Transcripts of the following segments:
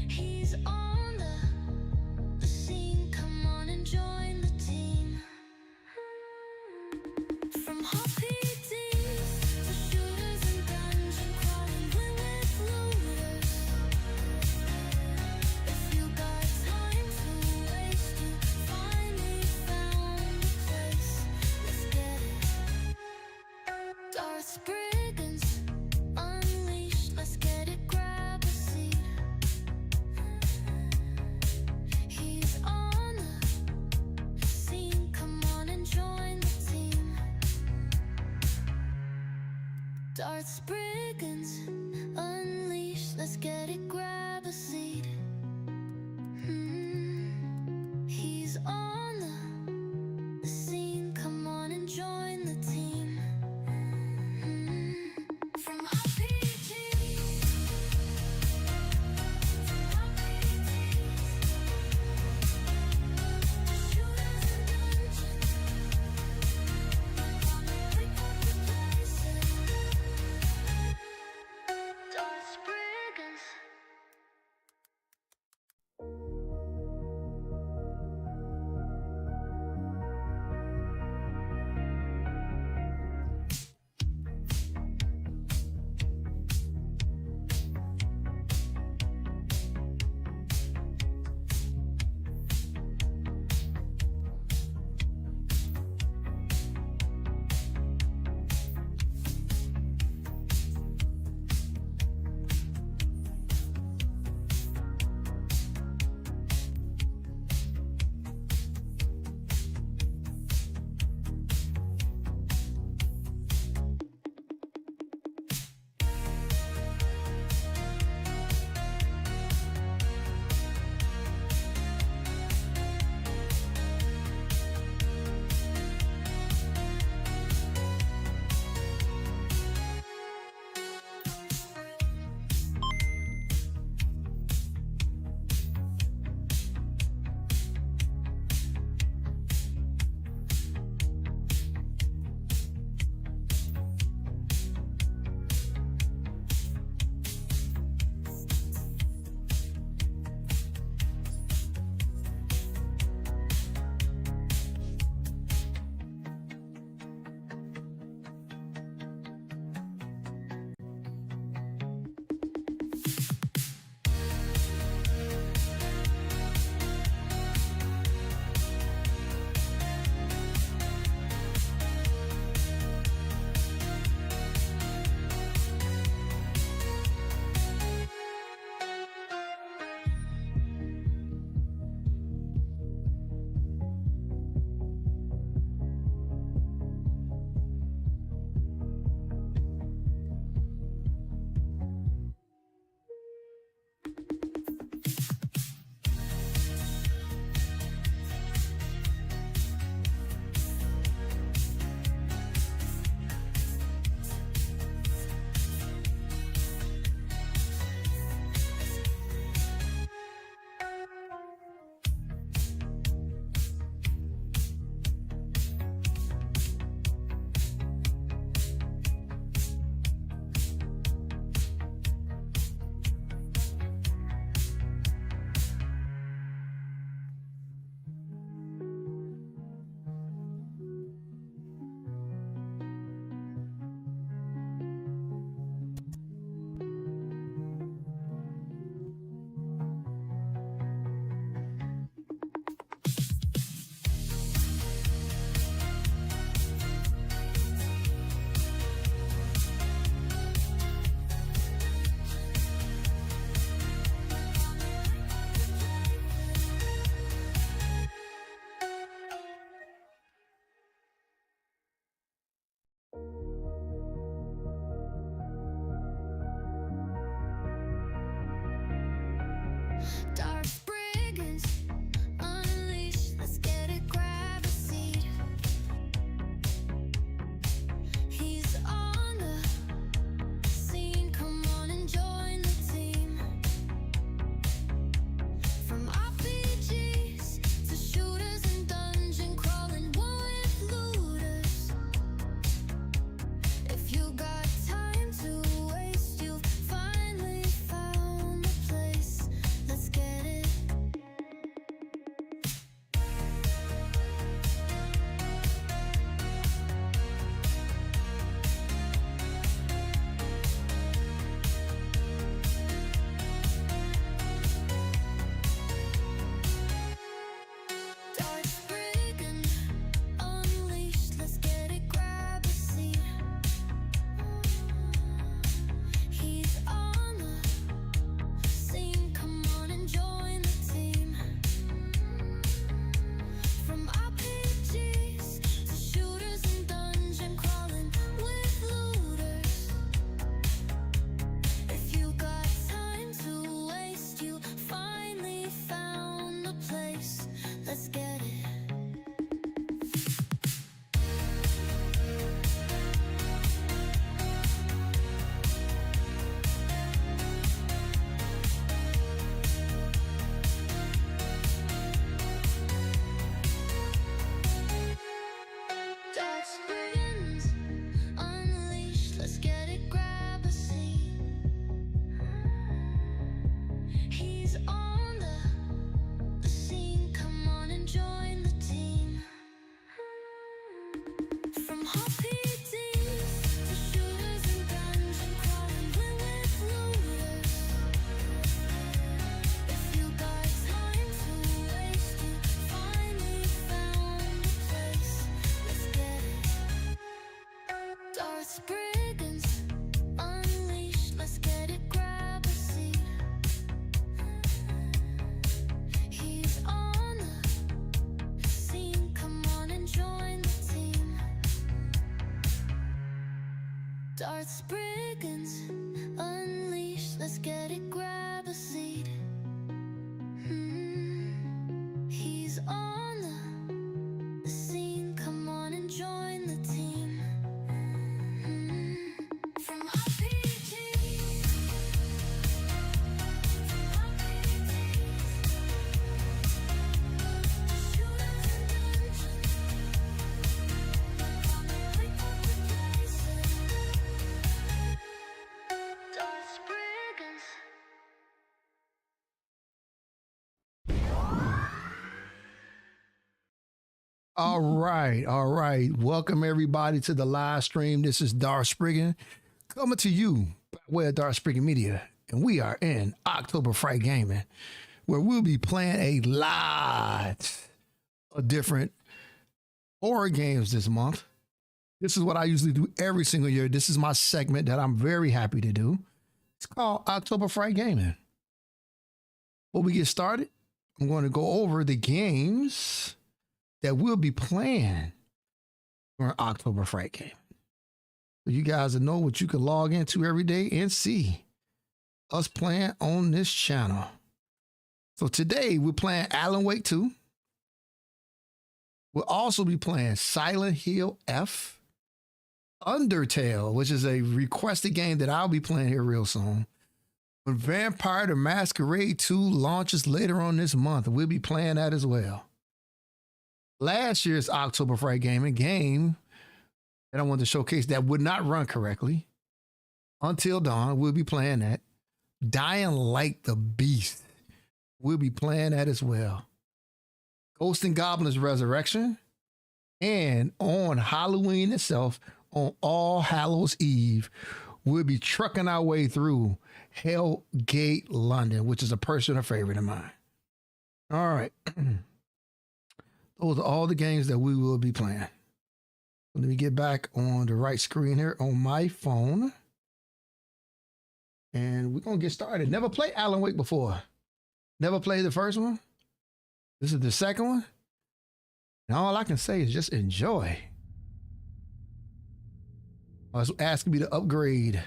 He's on the scene, come on and join the team. From hot PDs to shooters and dungeon crawling with looters. If you got time to waste, you finally found a place. Let's get it. Darth Brigands unleashed, let's get it, grab a seat. He's on the scene, come on and join the team. Darth Brigands unleashed, let's get it, grab a seat. He's on the scene, come on and join the team. From RPGs, shooters and dungeons, pick up the places. Darth Brigands He's on the scene. Come on and join the team. From hot PDs to shooters and guns and crawling with looters. If you got time to waste, you finally found a place. Let's get it. Darth Brigands unleashed. Let's get it. Grab a seat. He's on the scene. Come on and join the team. Darth Brigands unleashed. Let's get it. Grab a seat. He's on the scene. Come on and join the team. From RPG, shooters and dungeons, on the way up to places. Darth Brigands. All right. Welcome everybody to the live stream. This is Darth Spriggan coming to you by way of Darth Spriggan Media, and we are in October Fright Gaming, where we'll be playing a lot of different horror games this month. This is what I usually do every single year. This is my segment that I'm very happy to do. It's called October Fright Gaming. Before we get started, I'm going to go over the games that we'll be playing during October Fright Game. So you guys will know what you can log into every day and see us playing on this channel. So today we're playing Alan Wake 2. We'll also be playing Silent Hill F, Undertale, which is a requested game that I'll be playing here real soon. When Vampire the Masquerade 2 launches later on this month, we'll be playing that as well. Last year's October Fright Gaming game that I wanted to showcase that would not run correctly, Until Dawn, we'll be playing that. Dying Like the Beast, we'll be playing that as well. Ghosts and Goblins Resurrection, and on Halloween itself, on All Hallows Eve, we'll be trucking our way through Hellgate London, which is a personal favorite of mine. All right. Those are all the games that we will be playing. Let me get back on the right screen here on my phone. And we're going to get started. Never played Alan Wake before. Never played the first one. This is the second one. And all I can say is just enjoy. I was asking me to upgrade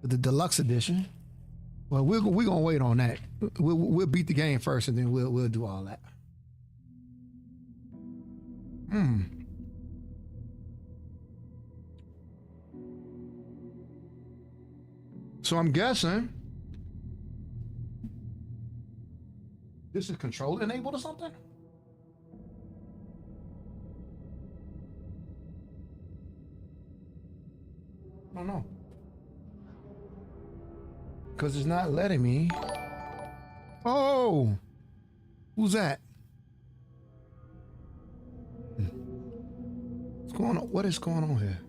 to the deluxe edition. Well, we're going to wait on that. We'll beat the game first, and then we'll do all that. So I'm guessing this is control enabled or something? I don't know. Because it's not letting me. Oh! Who's that? What's going on? What is going on here?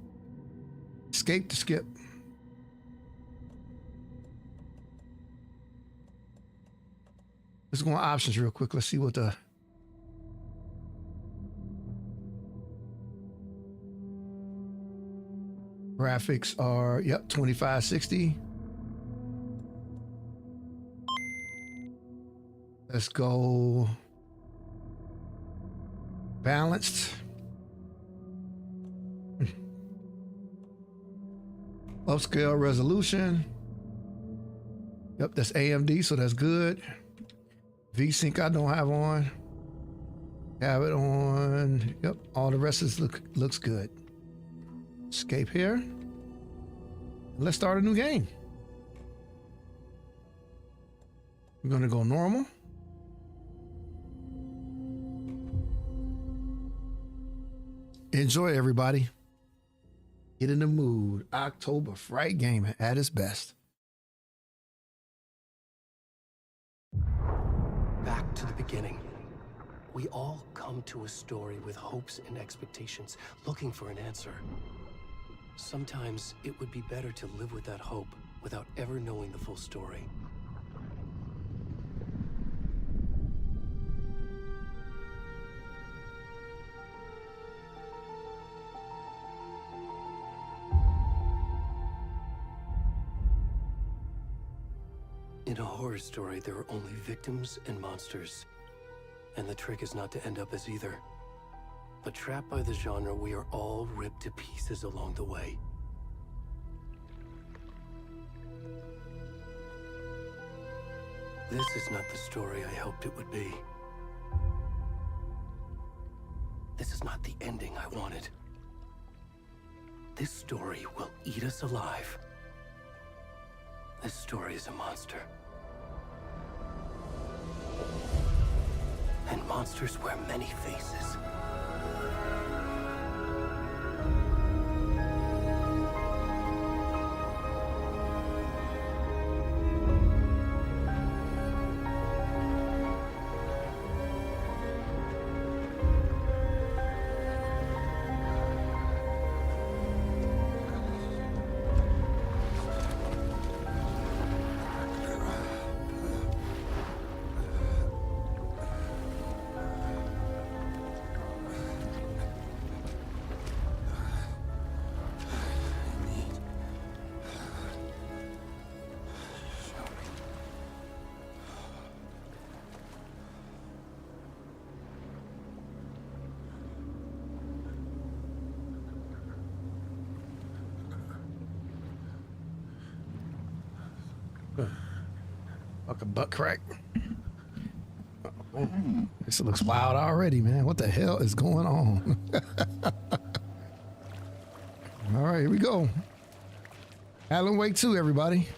Escape to skip. Let's go on options real quick. Let's see what the graphics are. Yep, 2560. Let's go balanced. Upscale resolution. Yep, that's AMD, so that's good. VSync I don't have on. Have it on. Yep, all the rest is looks good. Escape here. Let's start a new game. We're gonna go normal. Enjoy, everybody. Get in the mood. October Fright Gaming at its best. to the beginning. We all come to a story with hopes and expectations, looking for an answer. Sometimes it would be better to live with that hope without ever knowing the full story. In a horror story, there are only victims and monsters. And the trick is not to end up as either. But trapped by the genre, we are all ripped to pieces along the way. This is not the story I hoped it would be. This is not the ending I wanted. This story will eat us alive. This story is a monster. And monsters wear many faces. Like a butt crack. This looks wild already, man. What the hell is going on? All right, here we go. Alan Wake 2, everybody.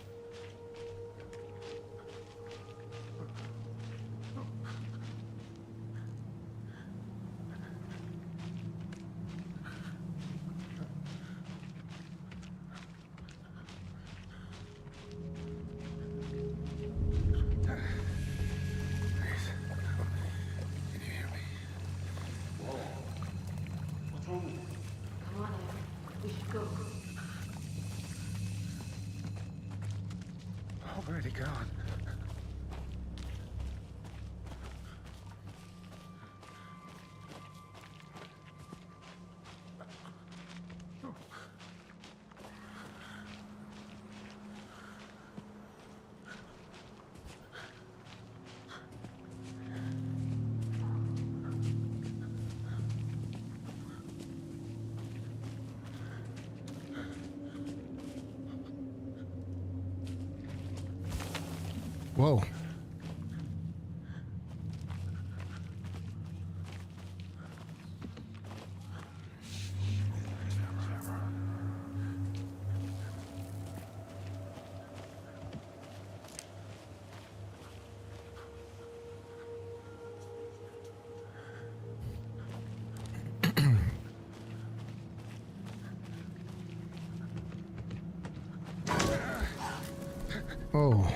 Where'd he gone? Whoa. Oh.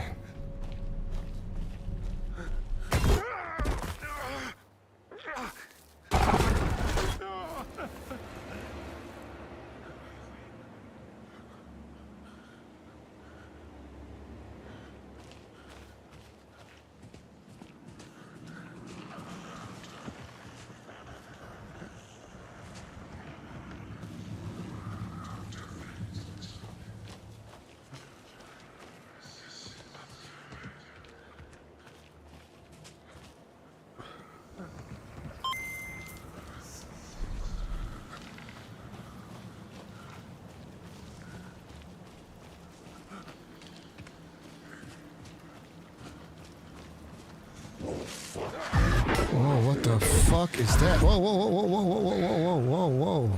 Whoa, what the fuck is that? Whoa, whoa, whoa, whoa, whoa, whoa, whoa, whoa, whoa, whoa.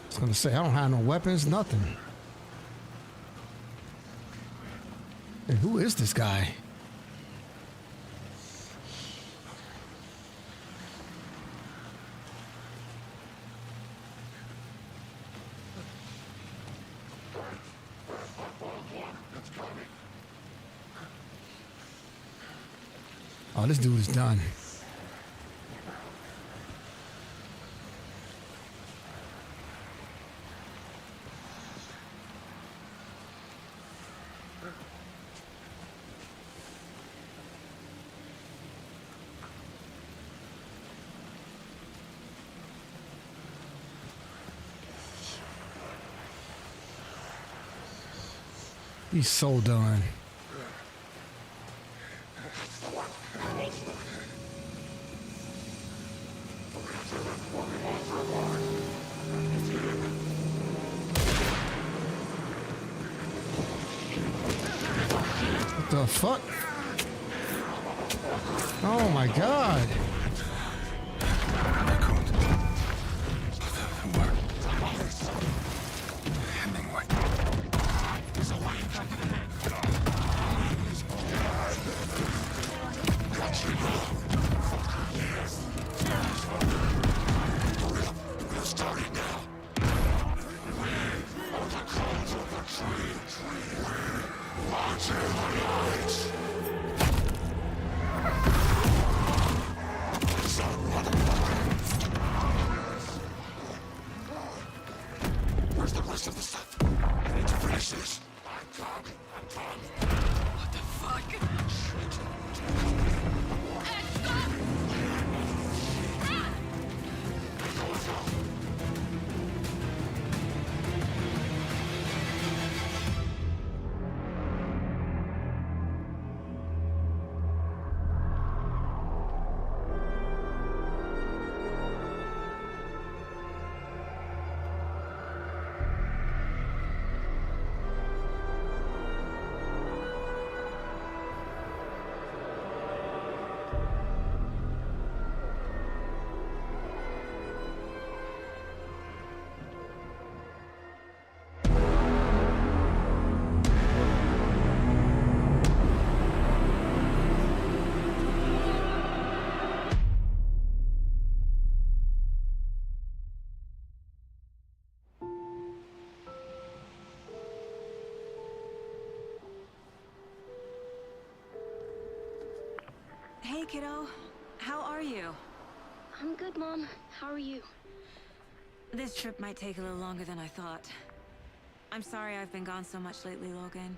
I was gonna say, I don't have no weapons, nothing. Hey, who is this guy? Oh, this dude is done. He's so done. What the fuck? Oh my god. Where's the rest of the stuff? I need to finish this. What the fuck? Hey, kiddo. How are you? I'm good, Mom. How are you? This trip might take a little longer than I thought. I'm sorry I've been gone so much lately, Logan.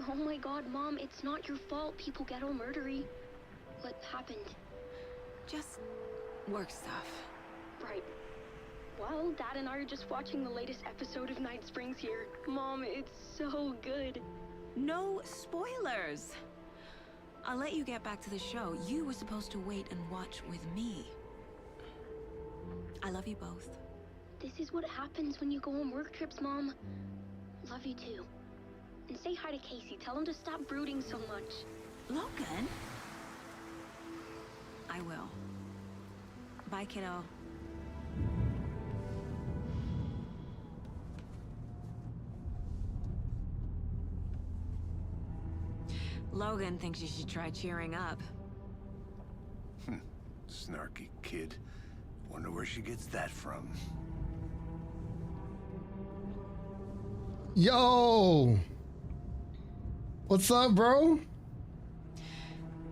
Oh my god, Mom, it's not your fault people get all murdery. What happened? Just work stuff. Right. Well, Dad and I are just watching the latest episode of Night Springs here. Mom, it's so good. No spoilers! I'll let you get back to the show. You were supposed to wait and watch with me. I love you both. This is what happens when you go on work trips, Mom. Love you too. And say hi to Casey. Tell him to stop brooding so much. Logan? I will. Bye, kiddo. Logan thinks you should try cheering up. Snarky kid. Wonder where she gets that from. Yo! What's up, bro?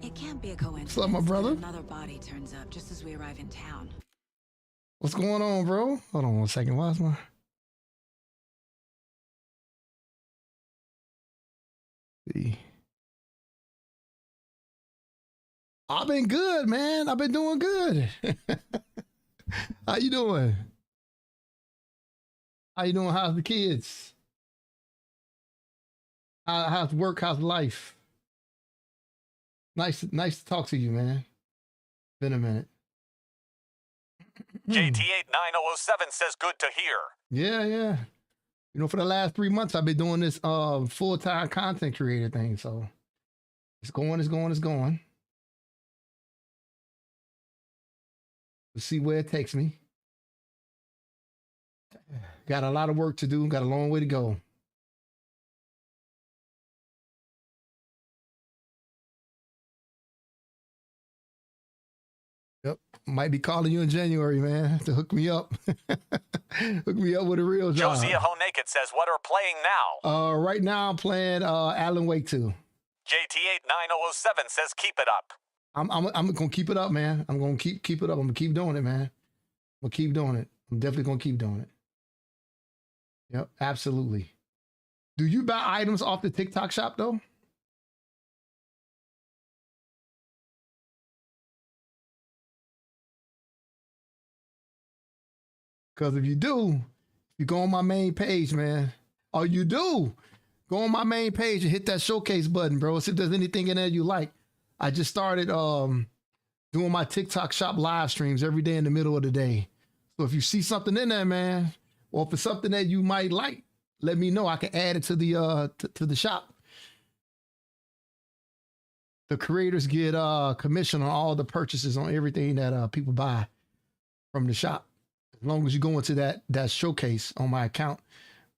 It can't be a coincidence. What's up, my brother? that Another body turns up just as we arrive in town. What's going on, bro? Hold on one second. Why is my... See. I've been good, man. I've been doing good. How you doing? How you doing? How's the kids? How's work? How's life? Nice to talk to you, man. Been a minute. JT89007 says good to hear. Yeah. You know, for the last 3 months, I've been doing this full-time content creator thing. So it's going. We'll see where it takes me. Got a lot of work to do. Got a long way to go. Yep. Might be calling you in January, man, to hook me up. Hook me up with a real job. Josiah Ho Naked says, what are playing now? Right now I'm playing Alan Wake 2. JT89007 says, keep it up. I'm gonna keep it up, man. I'm gonna keep it up. I'm gonna keep doing it, man. I'm gonna keep doing it. I'm definitely gonna keep doing it. Yep, absolutely. Do you buy items off the TikTok shop though? Because if you do, you go on my main page, man. Oh, you do? Go on my main page and hit that showcase button, bro. See if there's anything in there you like. I just started doing my TikTok shop live streams every day in the middle of the day. So if you see something in there, man, or if it's something that you might like, let me know. I can add it to the to the shop. The creators get commission on all the purchases on everything that people buy from the shop. As long as you go into that showcase on my account,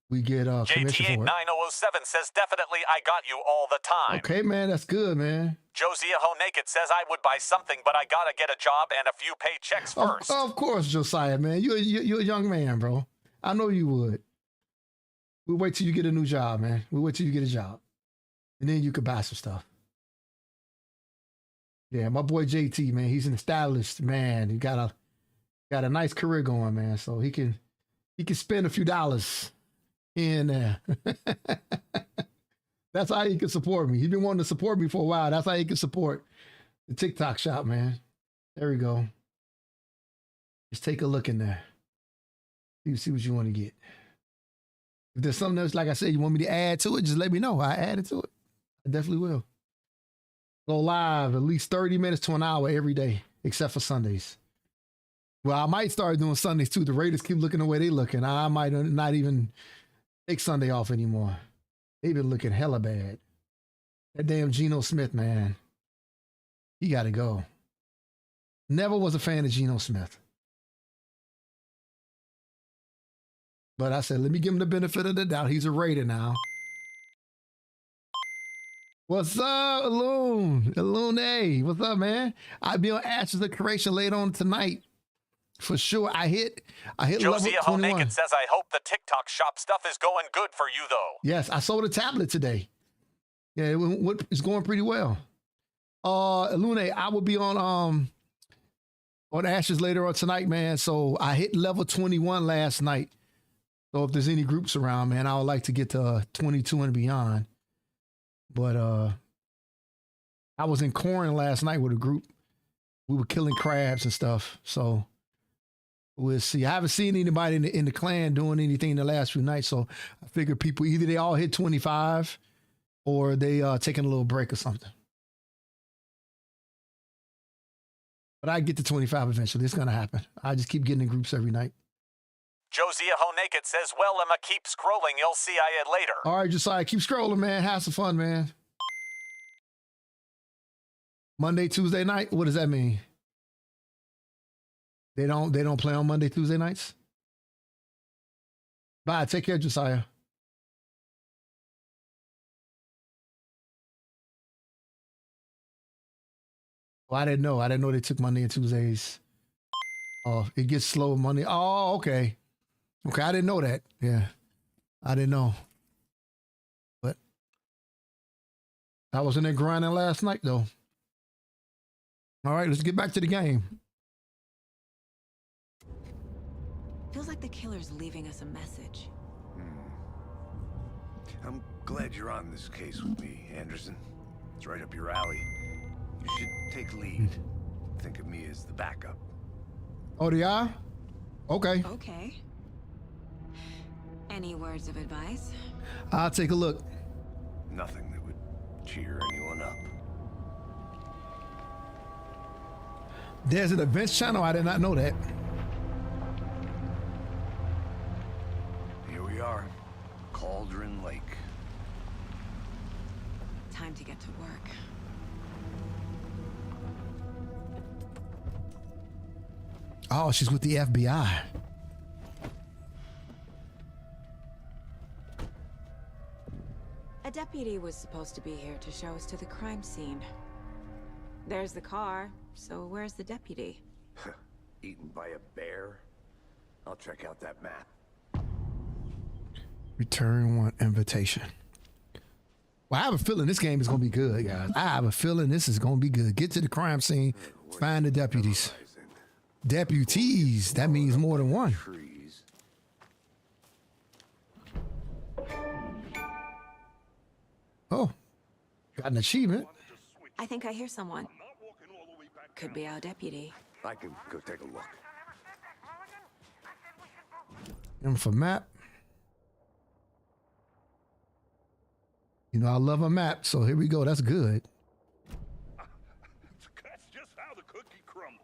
we get commission for it. JT8907 says definitely I got you all the time. Okay, man, that's good, man. Josiah Ho Naked says I would buy something, but I gotta get a job and a few paychecks first. Of course, Josiah, man. You're a young man, bro. I know you would. We'll wait till you get a new job, man. We'll wait till you get a job. And then you could buy some stuff. Yeah, my boy JT, man, he's an established man. He got a nice career going, man. So he can spend a few dollars in there. That's how he can support me. He's been wanting to support me for a while. That's how he can support the TikTok shop, man. There we go. Just take a look in there. See what you want to get. If there's something else, like I said, you want me to add to it, just let me know. I add it to it. I definitely will. Go live at least 30 minutes to an hour every day, except for Sundays. Well, I might start doing Sundays too. The Raiders keep looking the way they looking. I might not even take Sunday off anymore. They've been looking hella bad. That damn Geno Smith, man. He got to go. Never was a fan of Geno Smith. But I said, let me give him the benefit of the doubt. He's a Raider now. What's up, Alune? Alune, what's up, man? I'll be on Ashes of Creation later on tonight. For sure. I hit Josiah Ho level 21. Naked says I hope the TikTok shop stuff is going good for you though. Yes, I sold a tablet today. Yeah, it's going pretty well. Alune, I will be on Ashes later on tonight, man. So I hit level 21 last night. So if there's any groups around, man, I would like to get to 22 and beyond. But I was in Corin last night with a group. We were killing crabs and stuff. So we'll see. I haven't seen anybody in the clan doing anything in the last few nights. So I figure people either they all hit 25 or they taking a little break or something. But I get to 25 eventually. It's going to happen. I just keep getting in groups every night. Josiah Ho Naked says, well, Emma, keep scrolling. You'll see I later. All right, Josiah, keep scrolling, man. Have some fun, man. Monday, Tuesday night? What does that mean? They don't play on Monday, Tuesday nights? Bye. Take care, Josiah. Well, I didn't know. I didn't know they took Monday and Tuesdays. Oh, it gets slow Monday. Oh, okay. Okay, I didn't know that. Yeah, I didn't know. But I was in there grinding last night, though. All right, let's get back to the game. Feels like the killer's leaving us a message. I'm glad you're on this case with me, Anderson. It's right up your alley. You should take lead. Think of me as the backup. Oh, they are? Okay. Okay. Any words of advice? I'll take a look. Nothing that would cheer anyone up. There's an events channel. I did not know that. Here we are, Cauldron Lake. Time to get to work. Oh, she's with the FBI. A deputy was supposed to be here to show us to the crime scene. There's the car, so where's the deputy? Eaten by a bear? I'll check out that map. Return one invitation. Well, I have a feeling this game is gonna be good, guys. I have a feeling this is gonna be good. Get to the crime scene, find the deputies. Deputies. That means more than one. Trees. Oh, got an achievement. I think I hear someone. Could be our deputy. I can go take a look. And for map. You know I love a map, so here we go. That's good. That's just how the cookie crumbles.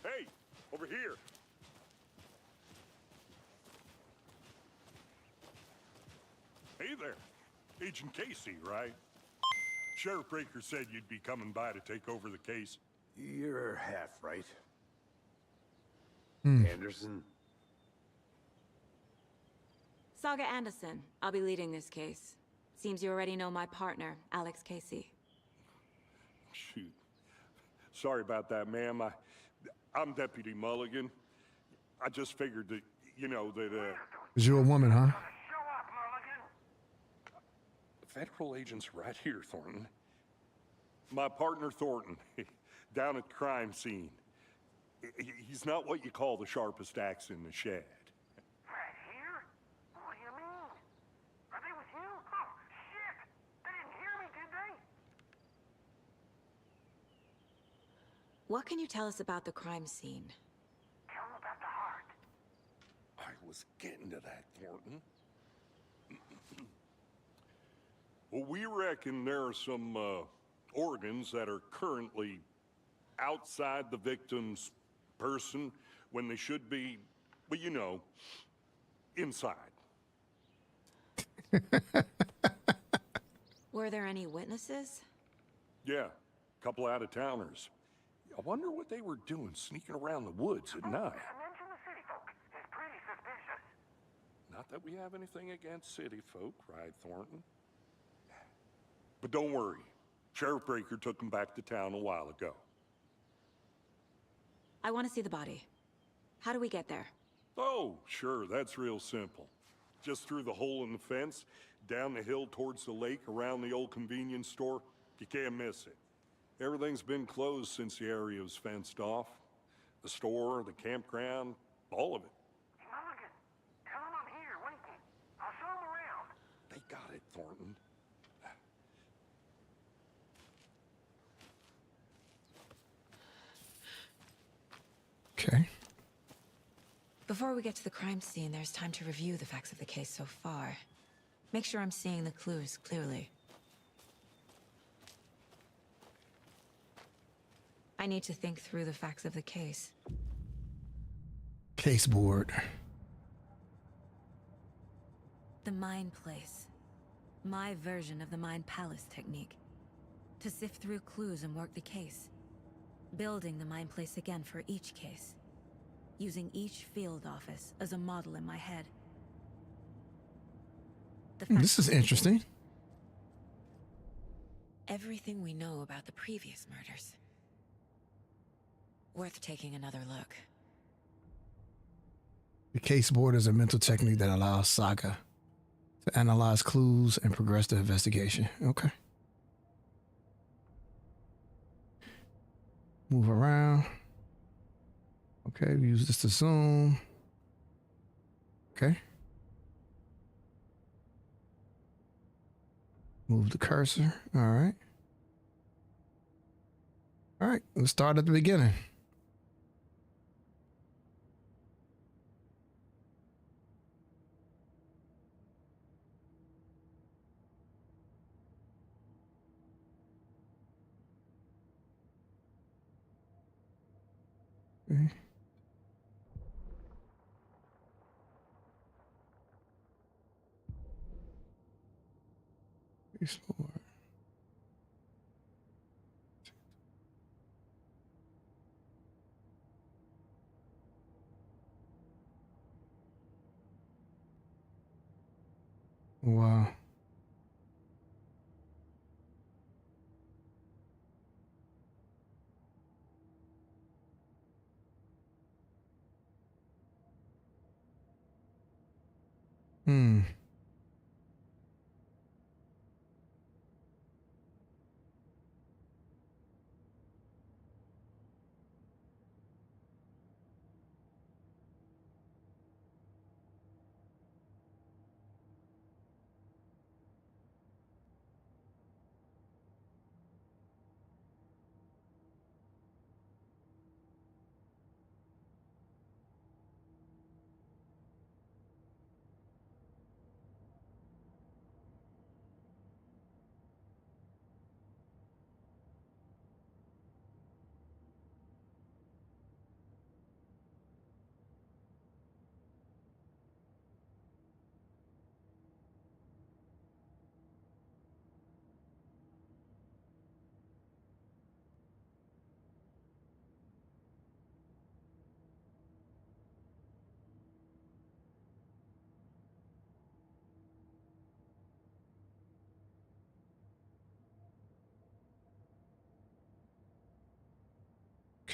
Hey, over here. Hey there. Agent Casey, right? Sheriff Breaker said you'd be coming by to take over the case. You're half right. Anderson? Saga Anderson. I'll be leading this case. Seems you already know my partner, Alex Casey. Shoot. Sorry about that, ma'am. I'm Deputy Mulligan. I just figured that, Is you a woman, huh? Federal agent's right here, Thornton. My partner, Thornton, down at the crime scene. He's not what you call the sharpest axe in the shed. Right here? What do you mean? Are they with you? Oh, shit! They didn't hear me, did they? What can you tell us about the crime scene? Tell them about the heart. I was getting to that, Thornton. Well, we reckon there are some organs that are currently outside the victim's person when they should be, well, inside. Were there any witnesses? Yeah, a couple out-of-towners. I wonder what they were doing sneaking around the woods at night. Mention the city folk. It's pretty suspicious. Not that we have anything against city folk, right, Thornton? But don't worry. Sheriff Breaker took them back to town a while ago. I want to see the body. How do we get there? Oh, sure, that's real simple. Just through the hole in the fence, down the hill towards the lake, around the old convenience store. You can't miss it. Everything's been closed since the area was fenced off. The store, the campground, all of it. Mulligan, tell them I'm here, waiting. I'll show them around. They got it, Thornton. Okay. Before we get to the crime scene, there's time to review the facts of the case so far. Make sure I'm seeing the clues clearly. I need to think through the facts of the case. Case board. The Mind Place. My version of the Mind Palace technique. To sift through clues and work the case. Building the Mind Place again for each case. Using each field office as a model in my head. The This is interesting. Everything we know about the previous murders. Worth taking another look. The case board is a mental technique that allows Saga to analyze clues and progress the investigation. Okay. Move around. Okay, we use this to zoom. Okay. Move the cursor. All right. All right, let's start at the beginning. Okay. Explore. Wow. Hmm.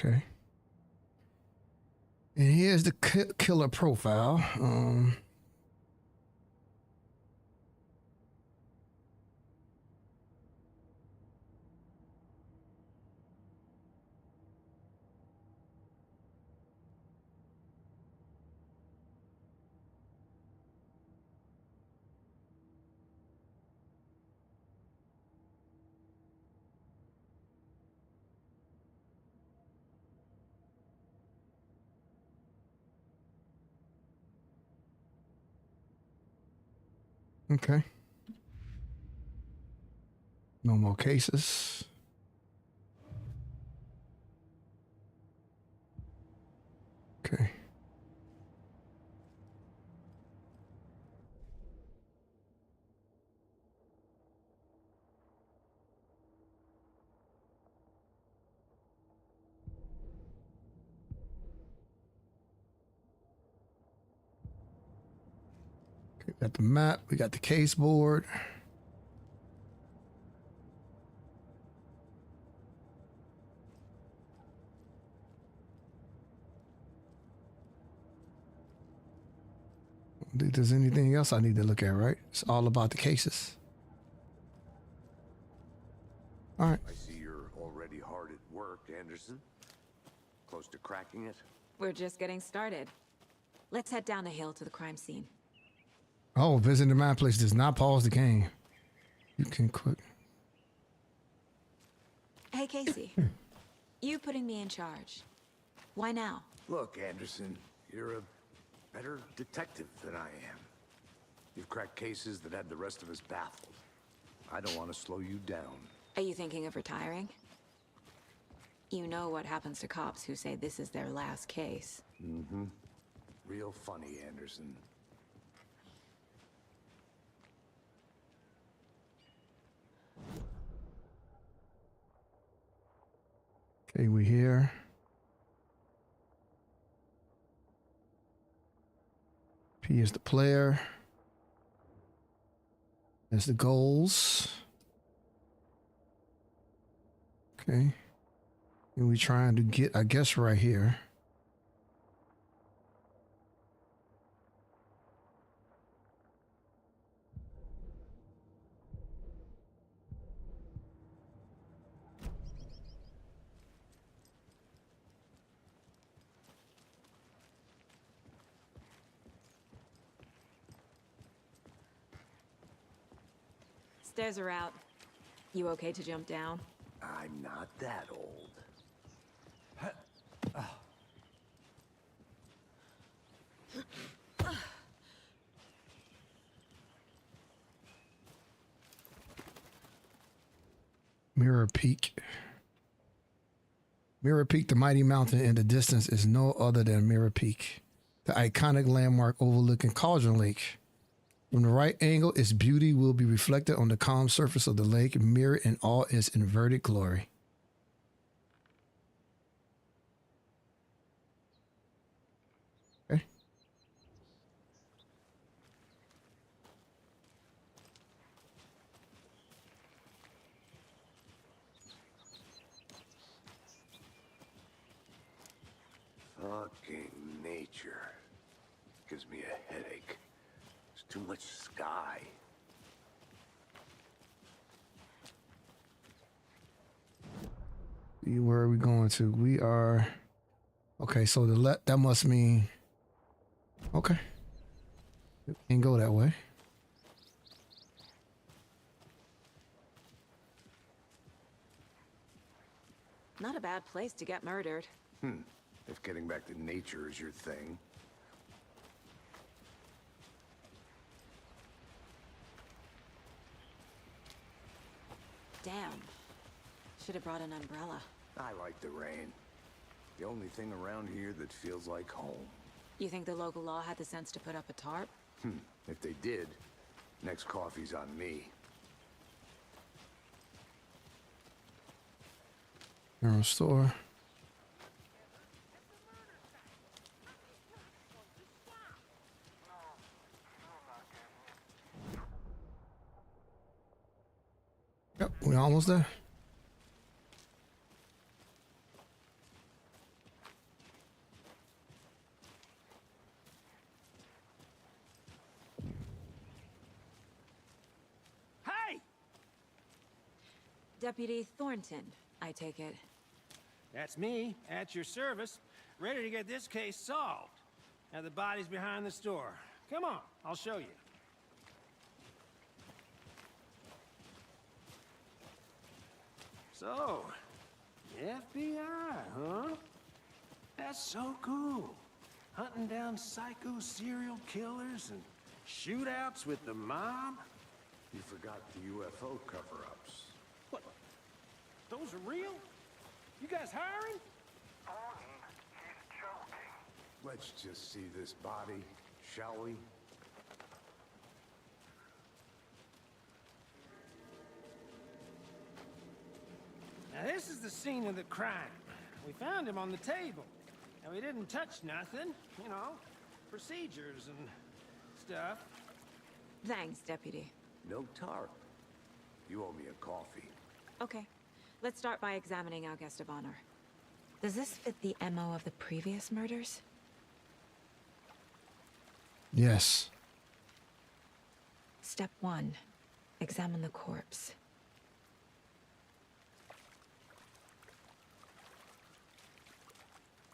Okay. And here's the killer profile. Okay. No more cases. Okay. Okay, got the map. We got the case board. I don't think there's anything else I need to look at, right? It's all about the cases. All right. I see you're already hard at work, Anderson. Close to cracking it? We're just getting started. Let's head down the hill to the crime scene. Oh, visiting the map place does not pause the game. You can quit. Hey, Casey. You putting me in charge. Why now? Look, Anderson, you're a better detective than I am. You've cracked cases that had the rest of us baffled. I don't want to slow you down. Are you thinking of retiring? You know what happens to cops who say this is their last case. Mm-hmm. Real funny, Anderson. Okay, we here. P is the player. There's the goals. Okay. And we trying to get, I guess, right here. Stairs are out. You okay to jump down? I'm not that old. Mirror Peak. Mirror Peak, the mighty mountain in the distance, is no other than Mirror Peak, the iconic landmark overlooking Cauldron Lake. From the right angle, its beauty will be reflected on the calm surface of the lake, mirrored in all its inverted glory. Okay. Fucking nature. Gives me a headache. There's too much sky. See, where are we going to? We are... Okay, so the that must mean... Okay. Can't go that way. Not a bad place to get murdered. If getting back to nature is your thing. Damn. Should have brought an umbrella. I like the rain. The only thing around here that feels like home. You think the local law had the sense to put up a tarp? If they did, next coffee's on me. General store. Yep, we're almost there. Deputy Thornton, I take it. That's me, at your service, ready to get this case solved. Now the body's behind the store. Come on, I'll show you. So, FBI, huh? That's so cool. Hunting down psycho serial killers and shootouts with the mob. You forgot the UFO cover-ups. What? Those are real? You guys hiring? Thornton, he's joking. Let's just see this body, shall we? Now this is the scene of the crime. We found him on the table. And we didn't touch nothing, you know, procedures and stuff. Thanks, Deputy. No tarp. You owe me a coffee. Okay, let's start by examining our guest of honor. Does this fit the MO of the previous murders? Yes. Step 1. Examine the corpse.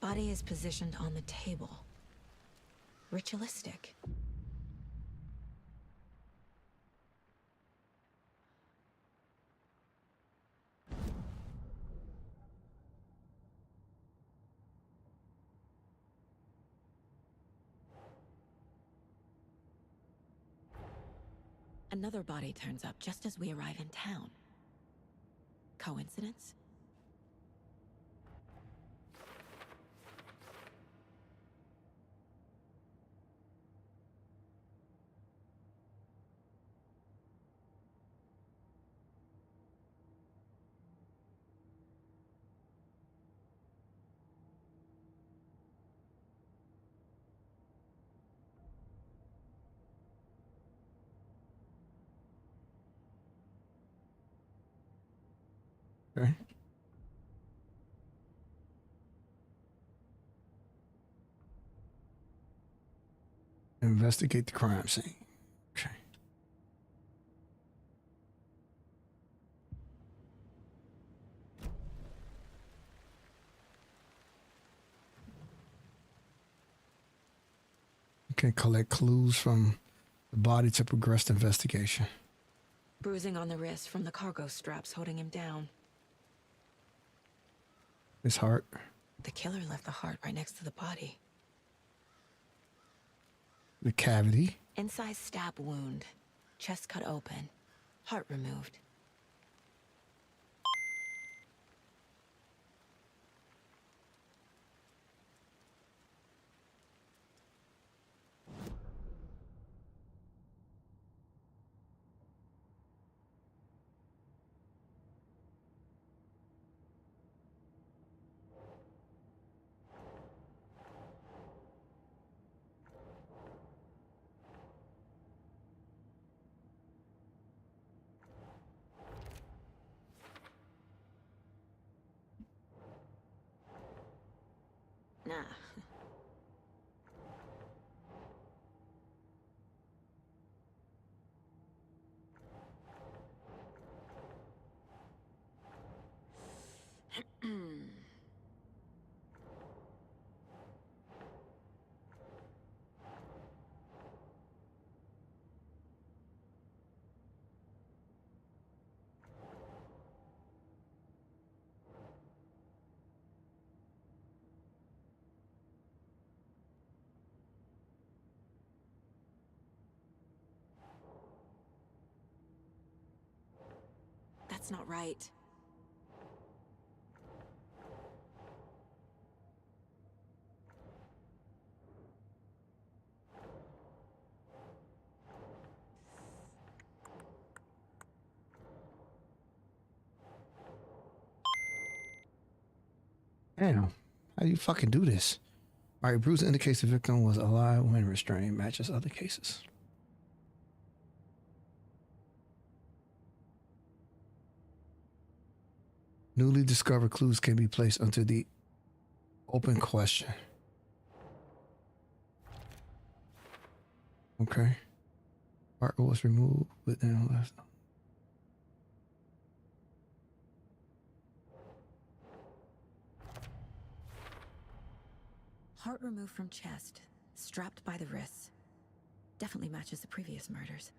Body is positioned on the table. Ritualistic. Another body turns up just as we arrive in town. Coincidence? Okay. Investigate the crime scene. Okay. Okay, collect clues from the body to progress the investigation. Bruising on the wrist from the cargo straps holding him down. His heart. The killer left the heart right next to the body. The cavity. Incised stab wound. Chest cut open. Heart removed. Nah. That's not right. Damn. How do you fucking do this? All right, bruise indicates the victim was alive when restrained. Matches other cases. Newly discovered clues can be placed under the open question. Okay. Part was removed, but then left. Heart removed from chest, strapped by the wrists. Definitely matches the previous murders.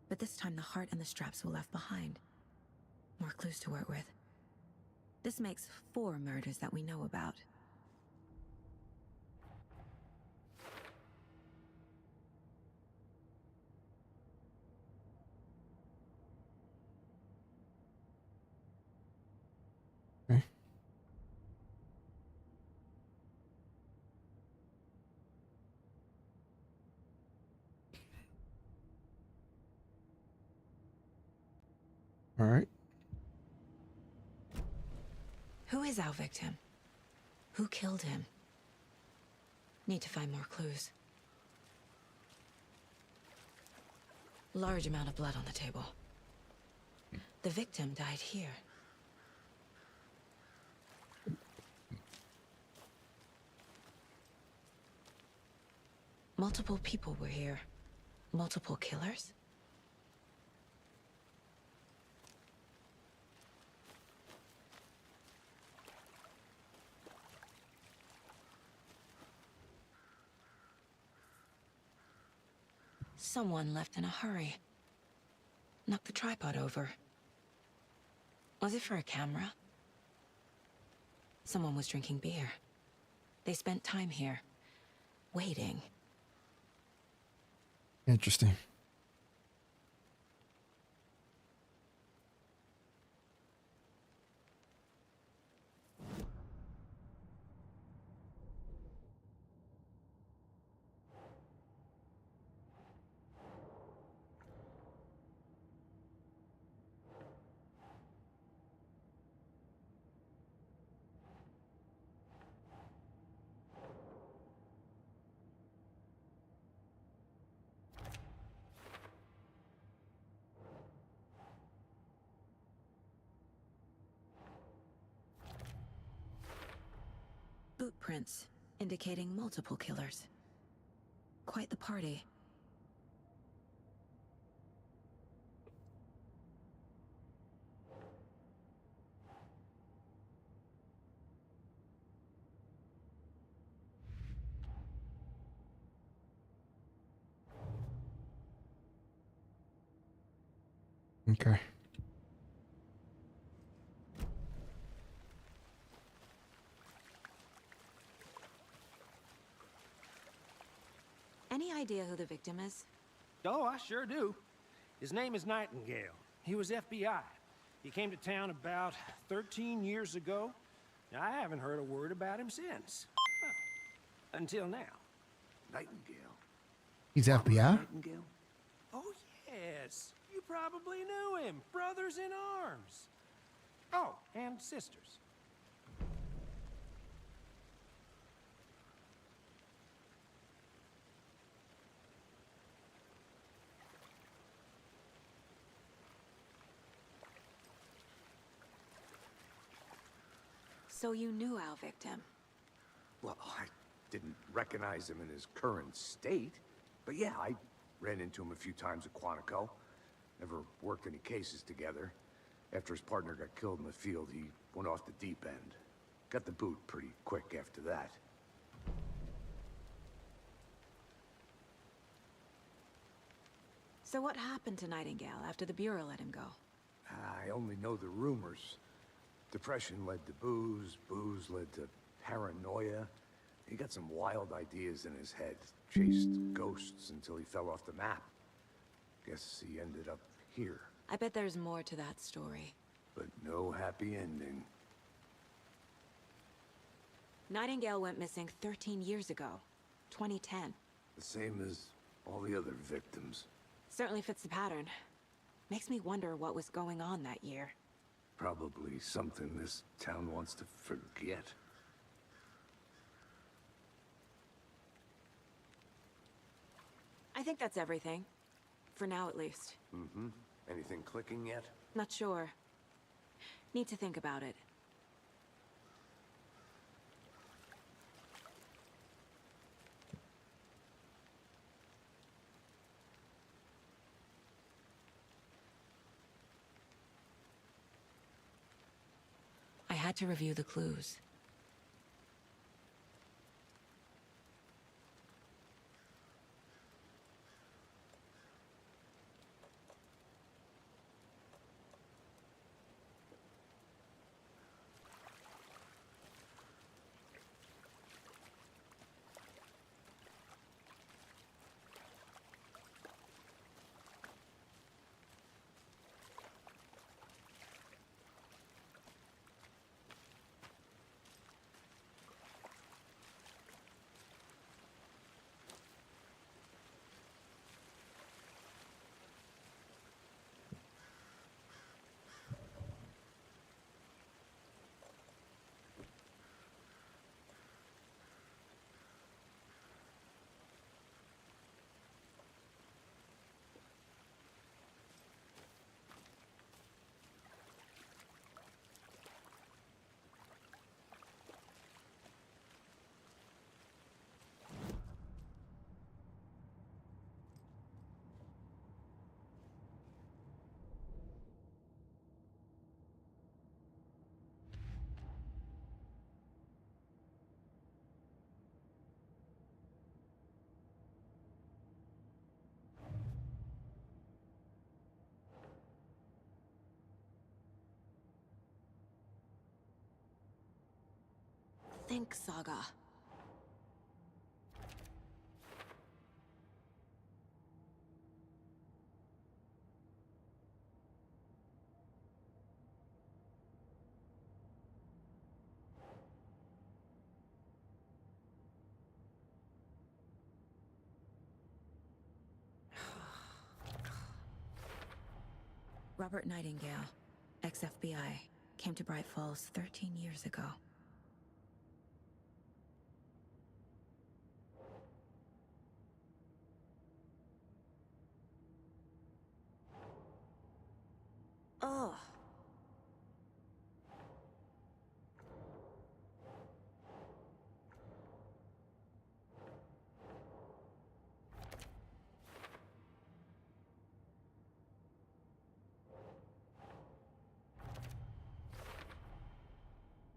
But this time the heart and the straps were left behind. More clues to work with. This makes 4 murders that we know about. Okay. All right. Who is our victim? Who killed him? Need to find more clues. Large amount of blood on the table. The victim died here. Multiple people were here. Multiple killers? Someone left in a hurry. Knocked the tripod over. Was it for a camera? Someone was drinking beer. They spent time here, waiting. Interesting. Boot prints, indicating multiple killers. Quite the party. Okay. Any idea who the victim is? Oh, I sure do. His name is Nightingale. He was FBI. He came to town about 13 years ago. I haven't heard a word about him since. Well, until now. Nightingale. He's FBI? Nightingale? Oh, yes. You probably knew him. Brothers in arms. Oh, and sisters. So you knew our victim. Well, I didn't recognize him in his current state. But yeah, I ran into him a few times at Quantico. Never worked any cases together. After his partner got killed in the field, he went off the deep end. Got the boot pretty quick after that. So what happened to Nightingale after the Bureau let him go? I only know the rumors. Depression led to booze, booze led to paranoia. He got some wild ideas in his head, chased ghosts until he fell off the map. Guess he ended up here, I bet there's more to that story. but no happy ending. Nightingale went missing 13 years ago, 2010. The same as all the other victims. Certainly fits the pattern. Makes me wonder what was going on that year. Probably something this town wants to forget. I think that's everything. For now, at least. Mm-hmm. Anything clicking yet? Not sure. Need to think about it. I had to review the clues. think, Saga. Robert Nightingale, ex-FBI, came to Bright Falls 13 years ago. Oh.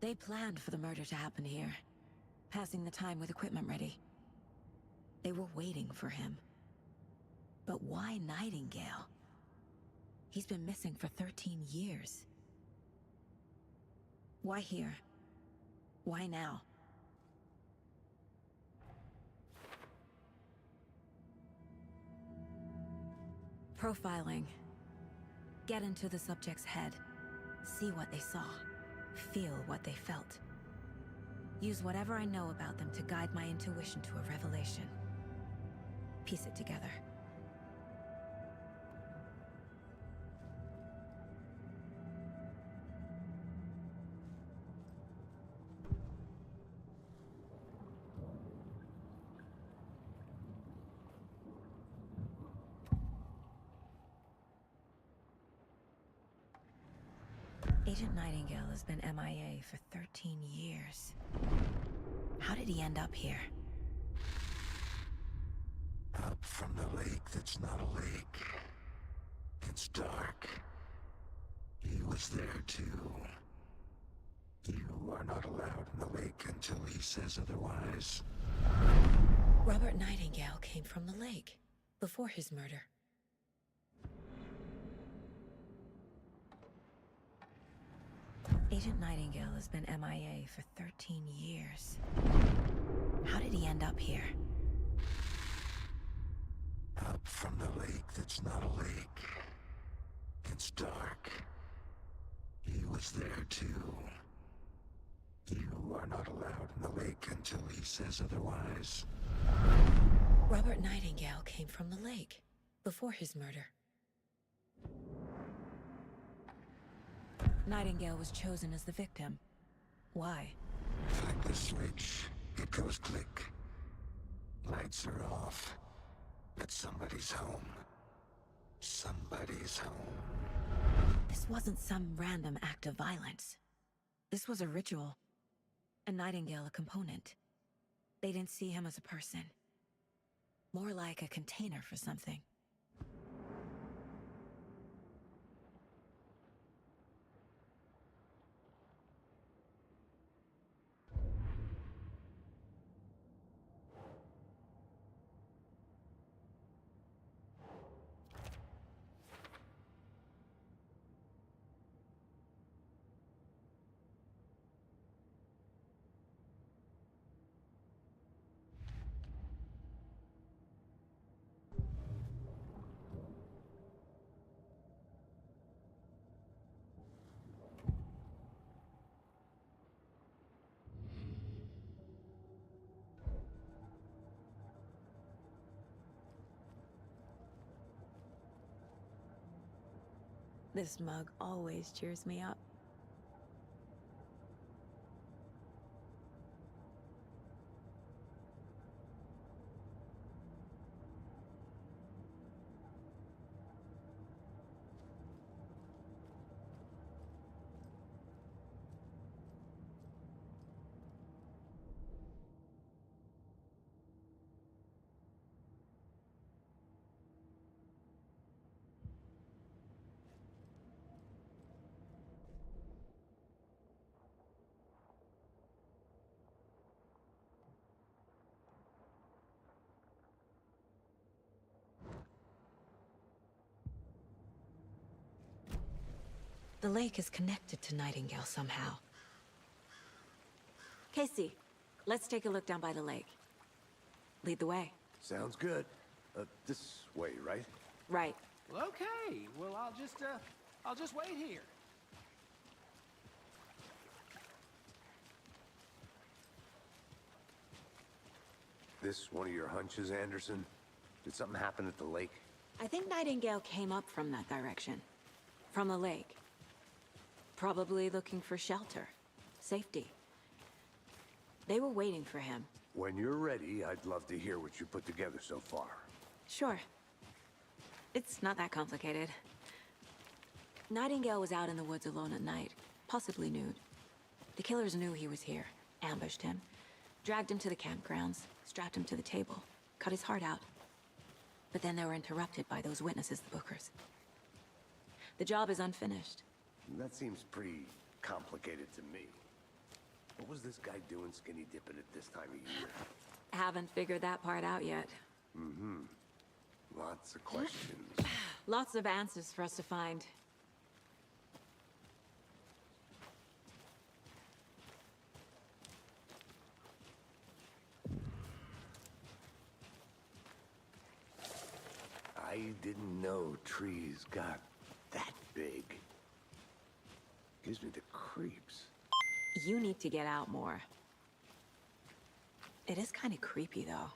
They planned for the murder to happen here, passing the time with equipment ready. They were waiting for him. But why Nightingale? He's been missing for 13 years. Why here? Why now? Profiling. Get into the subject's head. See what they saw. Feel what they felt. Use whatever I know about them to guide my intuition to a revelation. Piece it together. Agent Nightingale has been MIA for 13 years. How did he end up here? Up from the lake that's not a lake. It's dark. He was there too. You are not allowed in the lake until he says otherwise. Robert Nightingale came from the lake, before his murder. Agent Nightingale has been MIA for 13 years. How did he end up here? Up from the lake that's not a lake. It's dark. He was there too. You are not allowed in the lake until he says otherwise. Robert Nightingale came from the lake, before his murder. Nightingale was chosen as the victim. Why? Flick the switch. It goes click. Lights are off. But somebody's home. Somebody's home. This wasn't some random act of violence. This was a ritual. And Nightingale a component. They didn't see him as a person. More like a container for something. This mug always cheers me up. The lake is connected to Nightingale somehow. Casey, Let's take a look down by the lake. Lead the way. Sounds good. This way, right? Right. Well, okay. Well, I'll just wait here. This one of your hunches, Anderson? Did something happen at the lake? I think Nightingale came up from that direction. From the lake. Probably looking for shelter. Safety. They were waiting for him. When you're ready, I'd love to hear what you put together so far. Sure. It's not that complicated. Nightingale was out in the woods alone at night, possibly nude. The killers knew he was here, ambushed him, dragged him to the campgrounds, strapped him to the table, cut his heart out. But then they were interrupted by those witnesses, the Bookers. The job is unfinished. That seems pretty complicated to me. What was this guy doing skinny dipping at this time of year? Haven't figured that part out yet. Mm-hmm. Lots of questions. Lots of answers for us to find. I didn't know trees got that big. Gives me the creeps. You need to get out more. It is kind of creepy, though.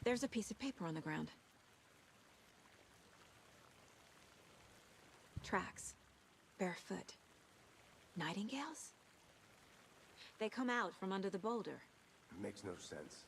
There's a piece of paper on the ground. Tracks. Barefoot. Nightingales? They come out from under the boulder. Makes no sense.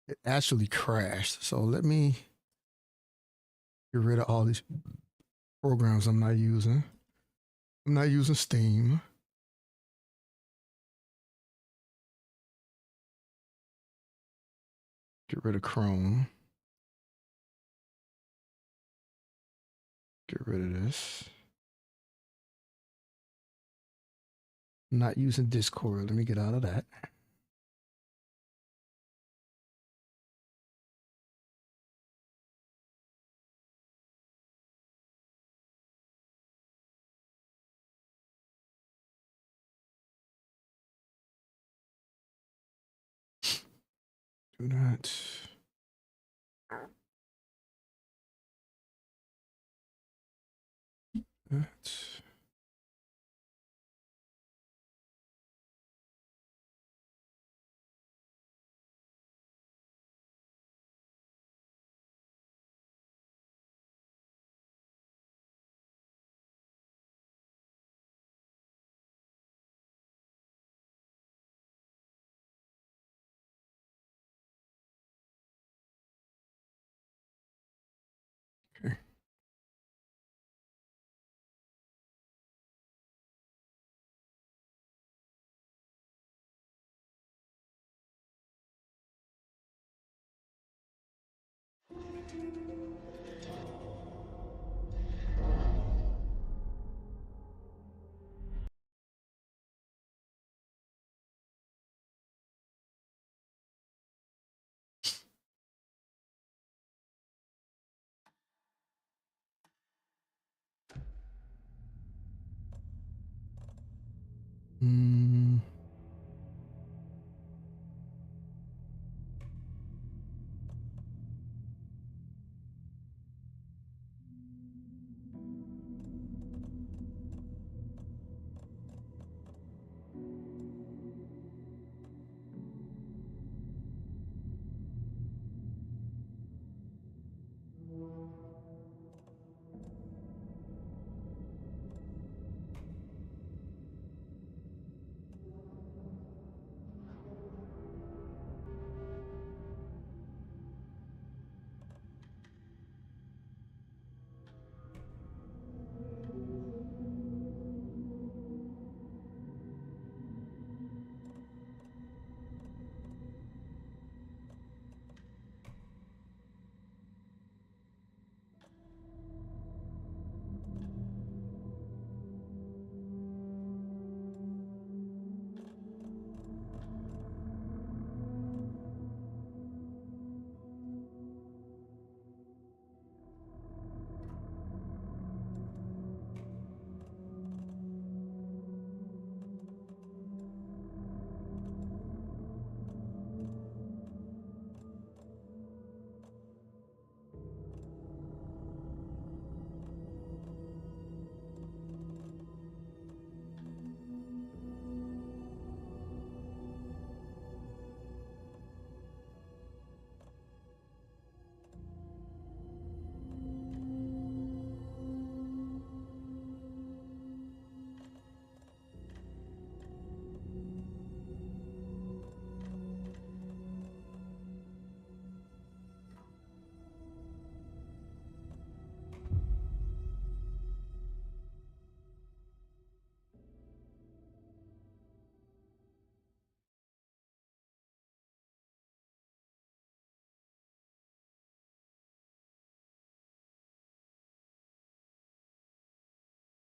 It actually crashed. So let me get rid of all these programs I'm not using. I'm not using Steam. Get rid of Chrome. Get rid of this. I'm not using Discord. Let me get out of that. Do that. That. Okay. Hmm.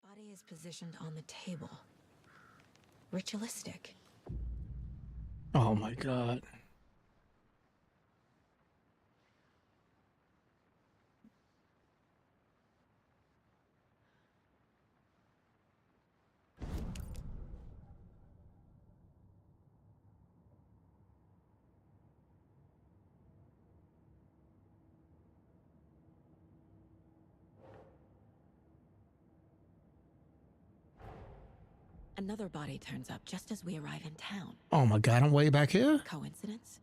Body is positioned on the table. Ritualistic. Oh my God. Another body turns up just as we arrive in town. Oh my God, I'm way back here? Coincidence?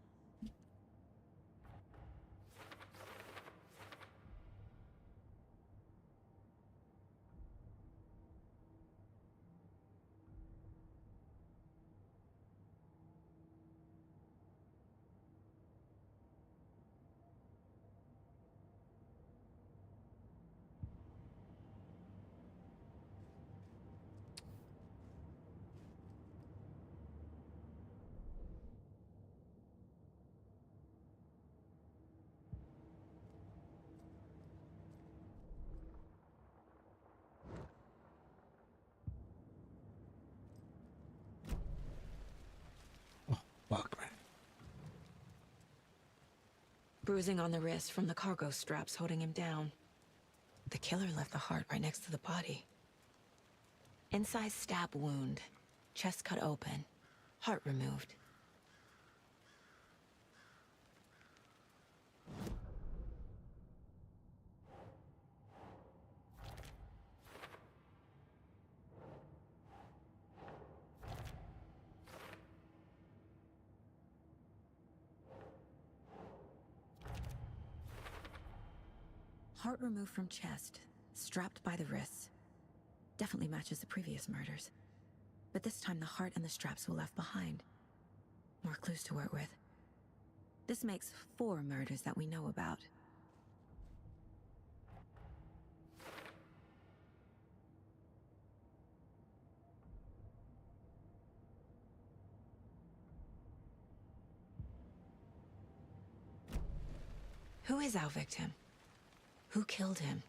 Fuck, man. Bruising on the wrist from the cargo straps holding him down. The killer left the heart right next to the body. Inside stab wound. Chest cut open. Heart removed. Heart removed from chest, strapped by the wrists. Definitely matches the previous murders. But this time the heart and the straps were left behind. More clues to work with. This makes 4 murders that we know about. Who is our victim? Who killed him?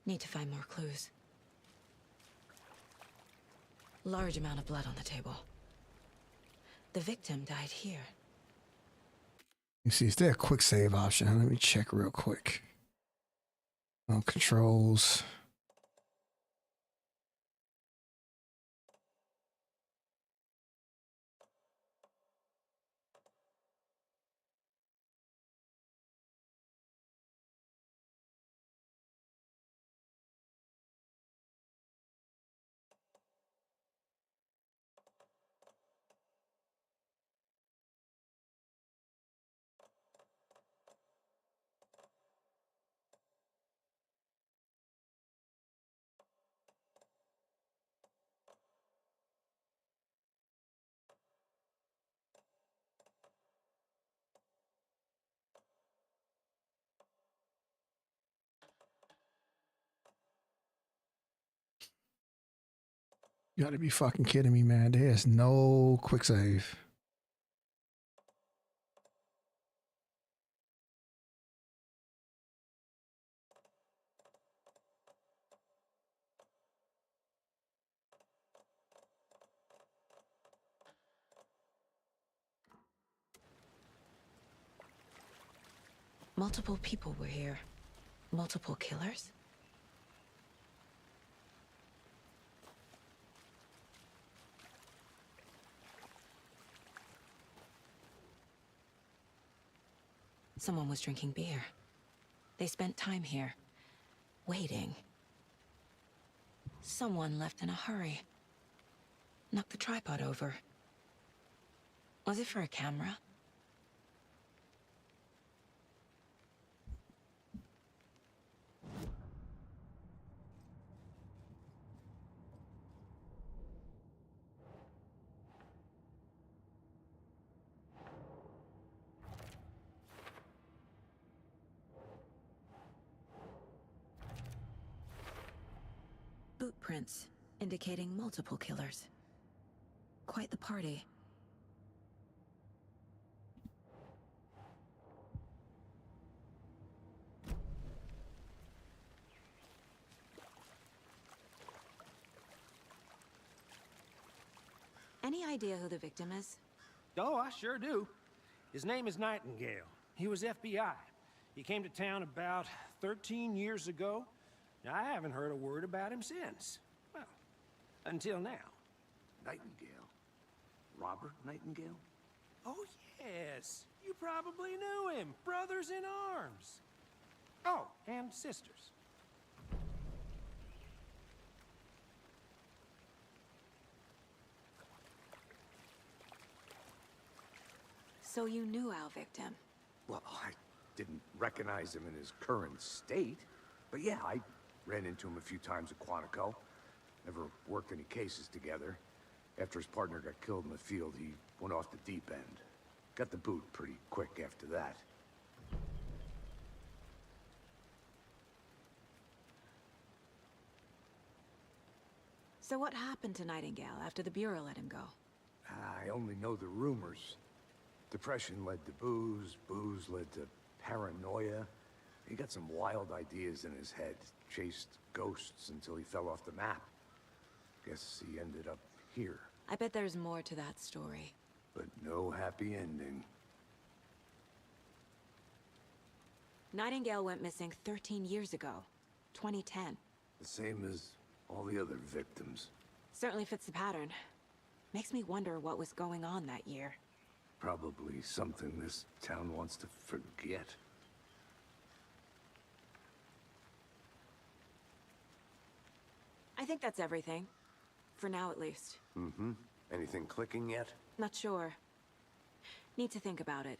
Need to find more clues. Large amount of blood on the table. The victim died here. You see, is there a quick save option? Let me check real quick. Controls. You gotta be fucking kidding me, man. There's no quick save. Multiple people were here. Multiple killers? Someone was drinking beer. They spent time here, waiting. Someone left in a hurry. Knocked the tripod over. Was it for a camera? Boot prints, indicating multiple killers. Quite the party. Any idea who the victim is? Oh, I sure do. His name is Nightingale. He was FBI. He came to town about 13 years ago. Now, I haven't heard a word about him since. Well, until now. Nightingale? Robert Nightingale? Oh, yes. You probably knew him. Brothers in arms. Oh, and sisters. So you knew our victim? Well, I didn't recognize him in his current state. But yeah, I ran into him a few times at Quantico. Never worked any cases together. After his partner got killed in the field, he went off the deep end. Got the boot pretty quick after that. So what happened to Nightingale after the Bureau let him go? I only know the rumors. Depression led to booze, booze led to paranoia. He got some wild ideas in his head, chased ghosts until he fell off the map. Guess he ended up here. I bet there's more to that story. But no happy ending. Nightingale went missing 13 years ago, 2010. The same as all the other victims. Certainly fits the pattern. Makes me wonder what was going on that year. Probably something this town wants to forget. I think that's everything. For now, at least. Mm-hmm. Anything clicking yet? Not sure. Need to think about it.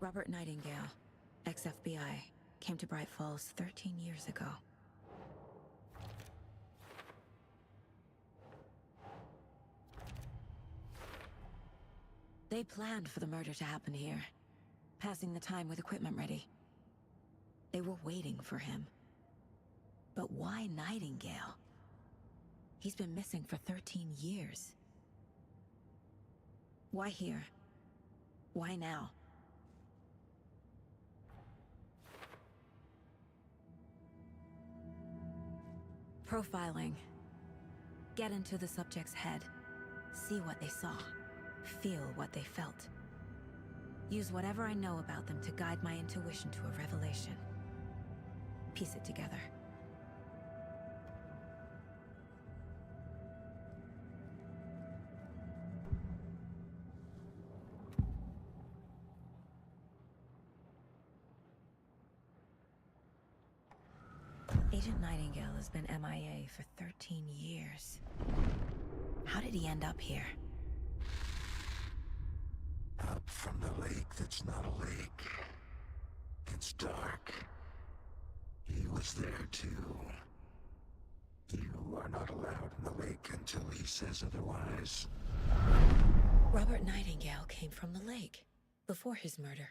Robert Nightingale, ex-FBI, came to Bright Falls 13 years ago. They planned for the murder to happen here, passing the time with equipment ready. They were waiting for him. But why Nightingale? He's been missing for 13 years. Why here? Why now? Profiling. Get into the subject's head. See what they saw. Feel what they felt. Use whatever I know about them to guide my intuition to a revelation. Piece it together. Agent Nightingale has been MIA for 13 years. How did he end up here? Up from the lake that's not a lake. It's dark. He was there too. You are not allowed in the lake until he says otherwise. Robert Nightingale came from the lake, before his murder.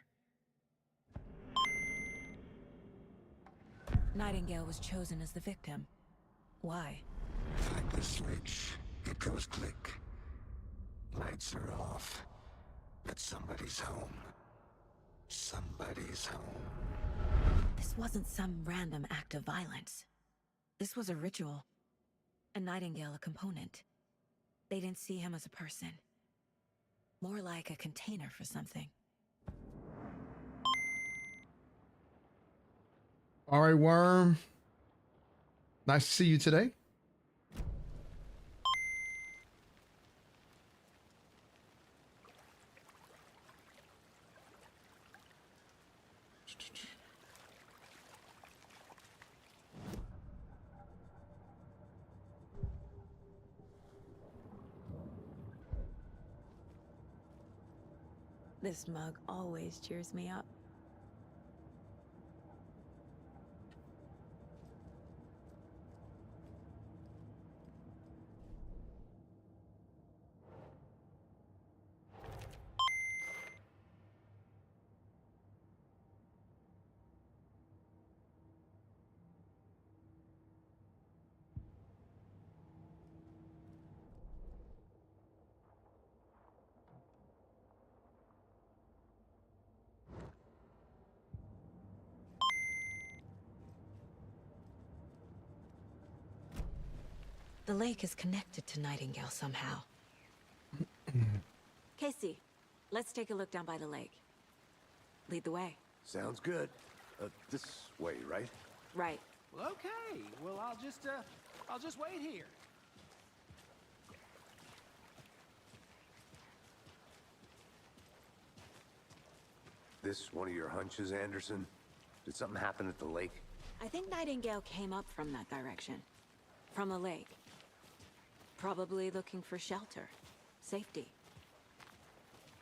Nightingale was chosen as the victim. Why? Flick the switch. It goes click. Lights are off. But somebody's home. Somebody's home. This wasn't some random act of violence. This was a ritual. And Nightingale a component. They didn't see him as a person. More like a container for something. All right, Worm. Nice to see you today. This mug always cheers me up. The lake is connected to Nightingale somehow. Casey, let's take a look down by the lake. Lead the way. Sounds good. This way, right? Right. Well, okay. Well, I'll just wait here. This one of your hunches, Anderson? Did something happen at the lake? I think Nightingale came up from that direction. From the lake. Probably looking for shelter. Safety.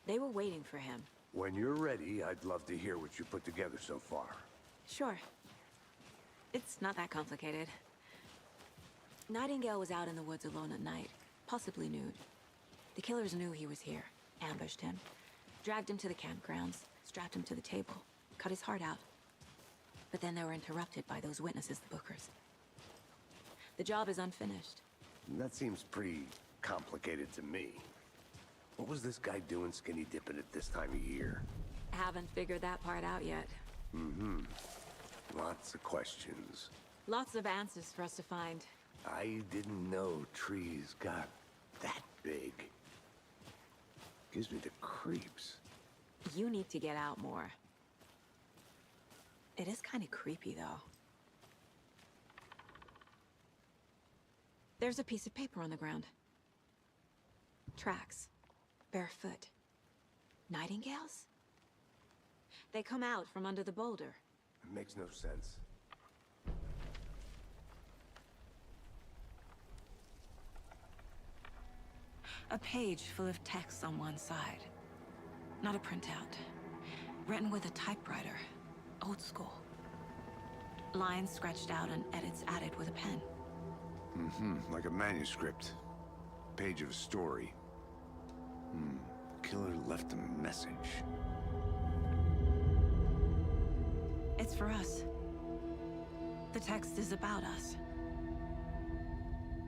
They were waiting for him. When you're ready, I'd love to hear what you put together so far. Sure. It's not that complicated. Nightingale was out in the woods alone at night, possibly nude. The killers knew he was here, ambushed him, dragged him to the campgrounds, strapped him to the table, cut his heart out. But then they were interrupted by those witnesses, the Bookers. The job is unfinished. That seems pretty complicated to me. What was this guy doing skinny dipping at this time of year? Haven't figured that part out yet. Mm-hmm. Lots of questions. Lots of answers for us to find. I didn't know trees got that big. Gives me the creeps. You need to get out more. It is kind of creepy, though. There's a piece of paper on the ground. Tracks. Barefoot. Nightingales? They come out from under the boulder. It makes no sense. A page full of text on one side. Not a printout. Written with a typewriter. Old school. Lines scratched out and edits added with a pen. Like a manuscript. Page of a story. Killer left a message. It's for us. The text is about us.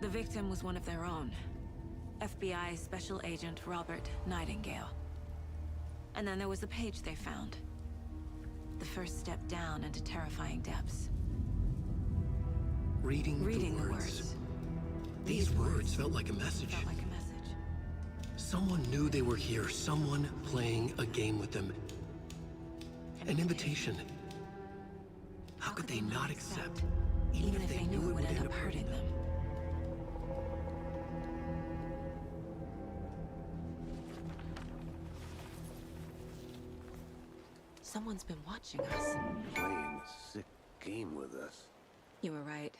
The victim was one of their own. FBI Special Agent Robert Nightingale. And then there was the page they found. The first step down into terrifying depths. Reading the words. These words felt like a message. Felt like a message. Someone knew they were here. Someone playing a game with them. An invitation. How could they not accept, even if they knew it would end up hurting them? Someone's been watching us. Playing a sick game with us. You were right.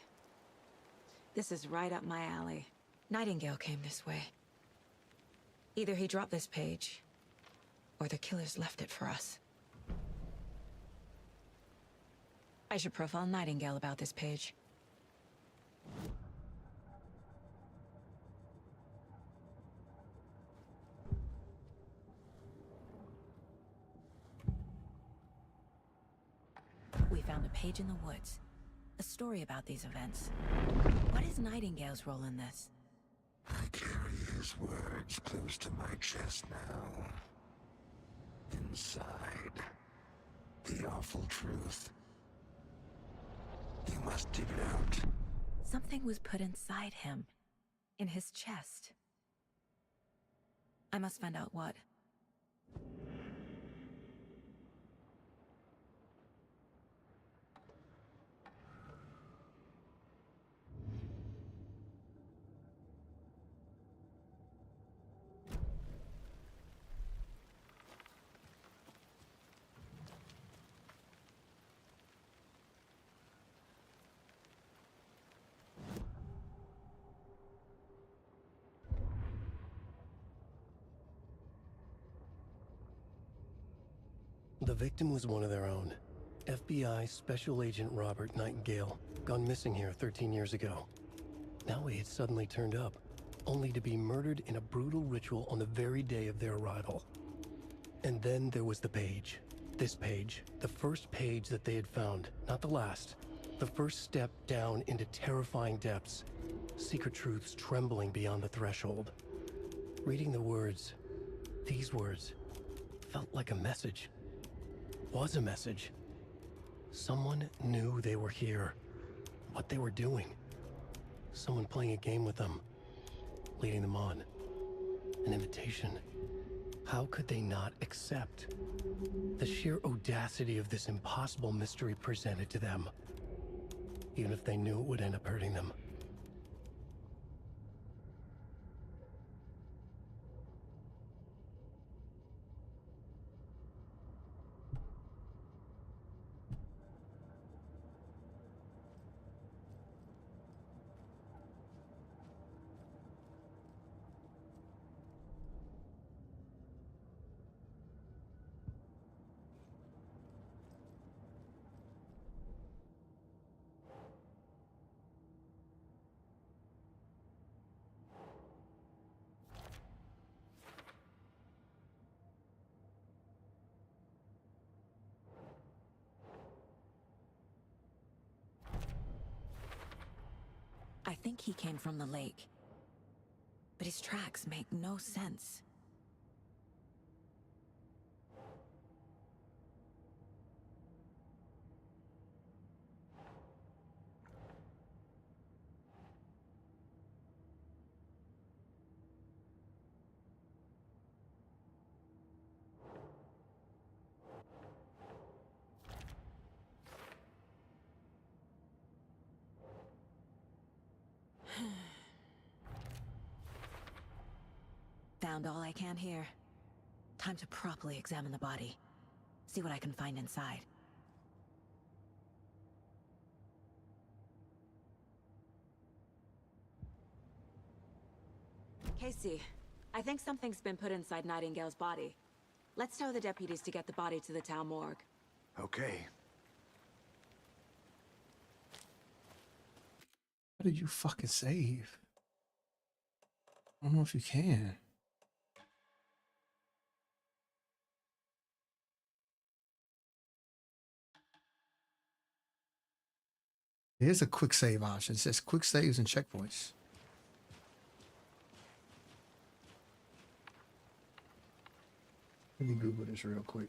This is right up my alley. Nightingale came this way. Either he dropped this page, or the killers left it for us. I should profile Nightingale about this page. We found a page in the woods. A story about these events. What is Nightingale's role in this? I carry his words close to my chest now. Inside, the awful truth. You must dig it out. Something was put inside him. In his chest. I must find out what. The victim was one of their own. FBI Special Agent Robert Nightingale, gone missing here 13 years ago. Now he had suddenly turned up, only to be murdered in a brutal ritual on the very day of their arrival. And then there was the page. This page, the first page that they had found, not the last. The first step down into terrifying depths. Secret truths trembling beyond the threshold. Reading the words, these words, felt like a message. Was a message. Someone knew they were here, what they were doing. Someone playing a game with them, leading them on. An invitation. How could they not accept? The sheer audacity of this impossible mystery presented to them, even if they knew it would end up hurting them. I think he came from the lake. But his tracks make no sense. Found all I can here. Time to properly examine the body. See what I can find inside. Casey, I think something's been put inside Nightingale's body. Let's tell the deputies to get the body to the town morgue. Okay. did you fucking save? I don't know if you can. Here's a quick save option. It says quick saves and checkpoints. Let me Google this real quick.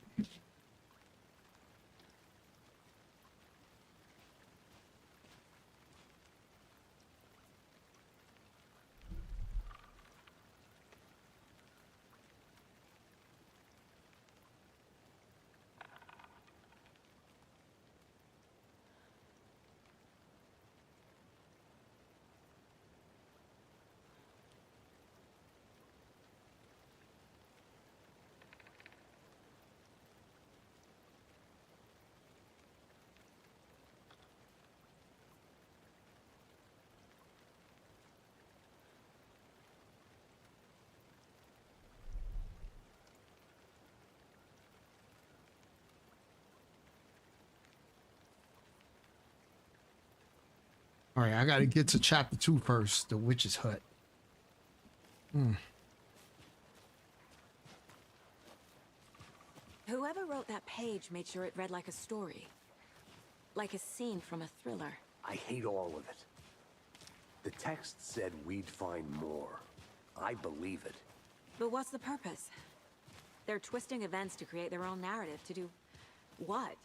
All right, I got to get to chapter 2 first, the witch's hut. Whoever wrote that page made sure it read like a story. Like a scene from a thriller. I hate all of it. The text said we'd find more. I believe it. But what's the purpose? They're twisting events to create their own narrative. To do what?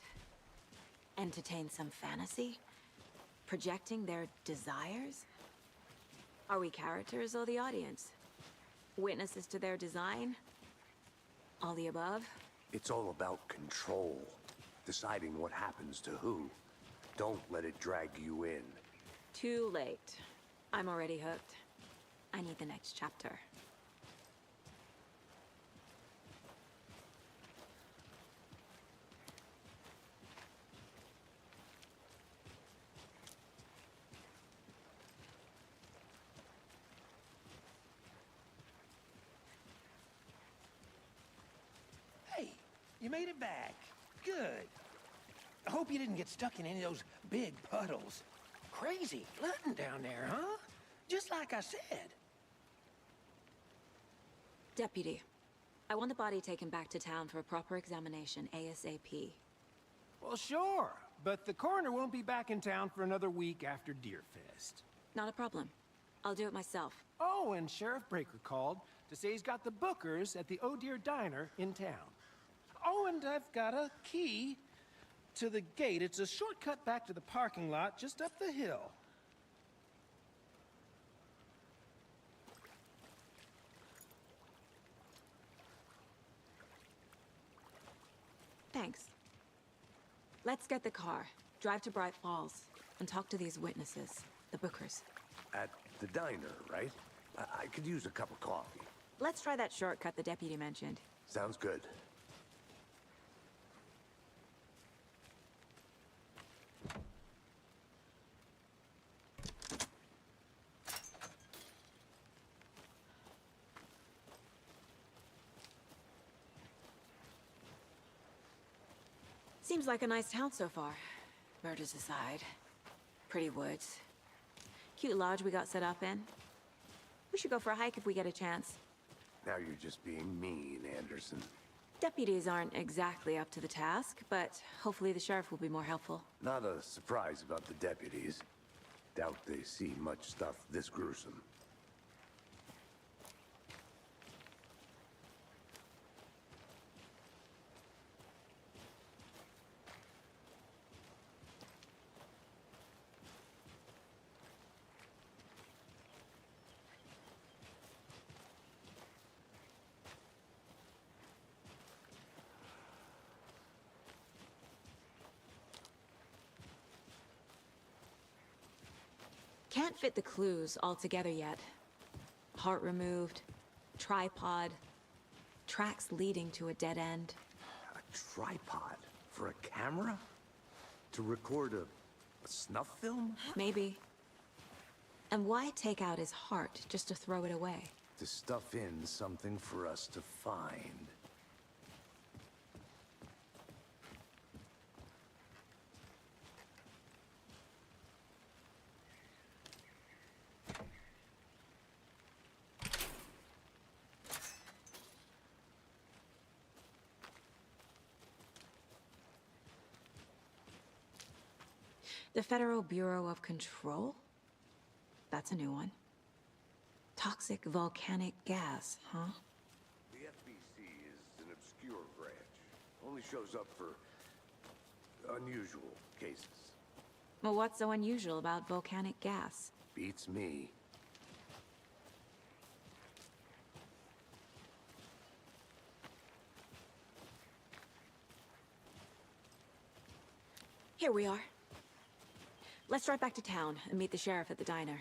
Entertain some fantasy? Projecting their desires? Are we characters or the audience? Witnesses to their design? All the above? It's all about control. Deciding what happens to who. Don't let it drag you in. Too late. I'm already hooked. I need the next chapter. Hey, you made it back. Good. I hope you didn't get stuck in any of those big puddles. Crazy flooding down there, huh? Just like I said. Deputy, I want the body taken back to town for a proper examination ASAP. Well, sure. But the coroner won't be back in town for another week after Deerfest. Not a problem. I'll do it myself. Oh, and Sheriff Breaker called to say he's got the bookers at the Oh Dear Diner in town. Oh, and I've got a key to the gate. It's a shortcut back to the parking lot just up the hill. Thanks. Let's get the car, drive to Bright Falls, and talk to these witnesses, the bookers. At the diner, right? I could use a cup of coffee. Let's try that shortcut the deputy mentioned. Sounds good. Seems like a nice town so far. Murders aside. Pretty woods. Cute lodge we got set up in. We should go for a hike if we get a chance. Now you're just being mean, Anderson. Deputies aren't exactly up to the task, but hopefully the sheriff will be more helpful. Not a surprise about the deputies. Doubt they see much stuff this gruesome. Can't fit the clues all together yet. Heart removed, tripod, tracks leading to a dead end. A tripod? For a camera? To record a snuff film? Maybe. And why take out his heart just to throw it away? To stuff in something for us to find. The Federal Bureau of Control? That's a new one. Toxic volcanic gas, huh? The FBC is an obscure branch. Only shows up for unusual cases. Well, what's so unusual about volcanic gas? Beats me. Here we are. Let's drive back to town and meet the sheriff at the diner.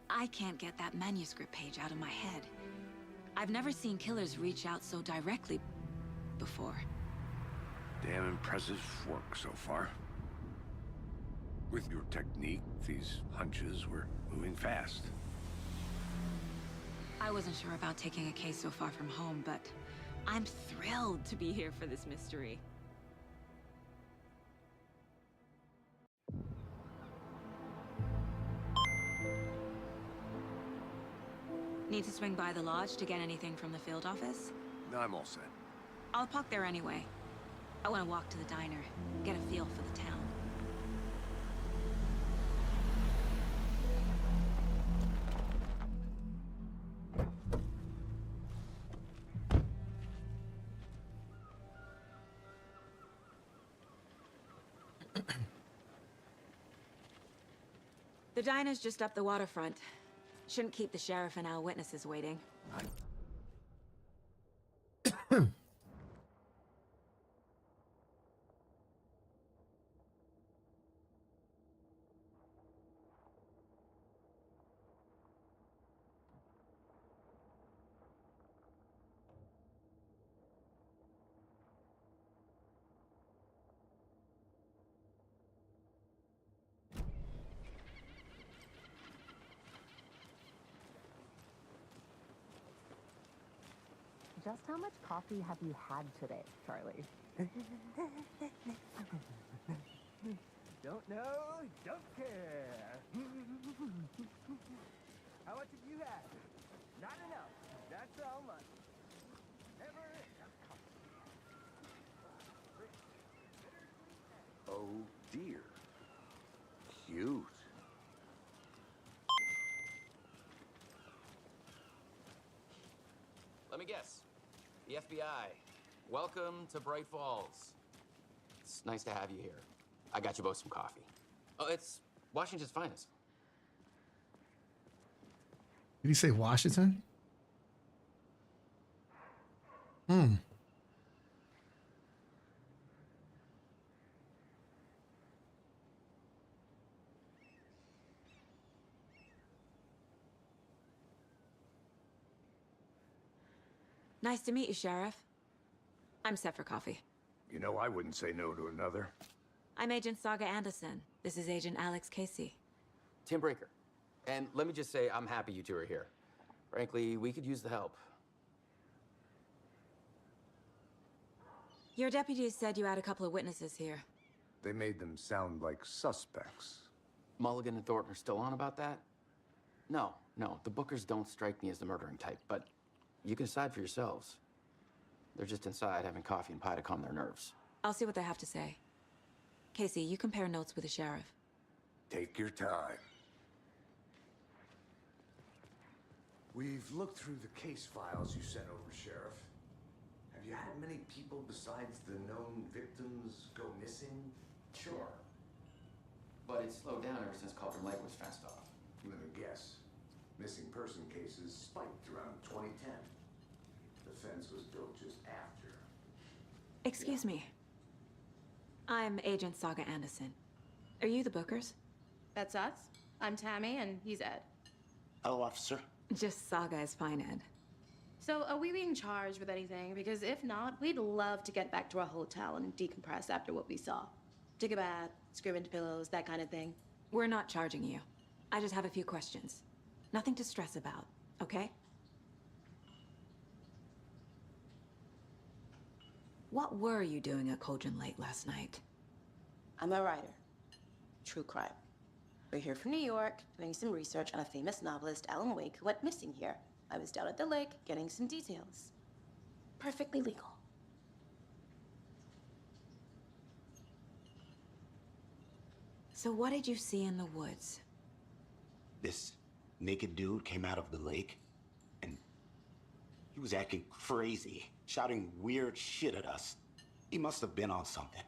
I can't get that manuscript page out of my head. I've never seen killers reach out so directly before. Damn impressive work so far. With your technique, these hunches were moving fast. I wasn't sure about taking a case so far from home, but I'm thrilled to be here for this mystery. Need to swing by the lodge to get anything from the field office? No, I'm all set. I'll park there anyway. I want to walk to the diner, get a feel for the town. The diner's just up the waterfront. Shouldn't keep the sheriff and our witnesses waiting. Just how much coffee have you had today, Charlie? Don't know, don't care. How much have you had? Not enough. That's all much. Never enough coffee. Oh dear. Cute. Let me guess. The FBI. Welcome to Bright Falls. It's nice to have you here. I got you both some coffee. Oh, it's Washington's finest. Did he say Washington? Hmm. Nice to meet you, Sheriff. I'm set for coffee. You know, I wouldn't say no to another. I'm Agent Saga Anderson. This is Agent Alex Casey. Tim Breaker. And let me just say, I'm happy you two are here. Frankly, we could use the help. Your deputies said you had a couple of witnesses here. They made them sound like suspects. Mulligan and Thornton are still on about that? No, the Bookers don't strike me as the murdering type, but you can decide for yourselves. They're just inside having coffee and pie to calm their nerves. I'll see what they have to say. Casey, you compare notes with the sheriff. Take your time. We've looked through the case files you sent over, Sheriff. Have you had many people besides the known victims go missing? Sure. But it's slowed down ever since Cauldron Lake was fenced off. Let me guess. Missing person cases spiked around 2010. The fence was built just after. Excuse me. I'm Agent Saga Anderson. Are you the Bookers? That's us. I'm Tammy, and he's Ed. Hello, officer. Just Saga is fine, Ed. So, are we being charged with anything? Because if not, we'd love to get back to our hotel and decompress after what we saw. Take a bath, scream into pillows, that kind of thing. We're not charging you. I just have a few questions. Nothing to stress about, okay? What were you doing at Cauldron Lake last night? I'm a writer. True crime. We're here from New York, doing some research on a famous novelist, Alan Wake, who went missing here. I was down at the lake, getting some details. Perfectly legal. So what did you see in the woods? This naked dude came out of the lake, and he was acting crazy, shouting weird shit at us. He must have been on something.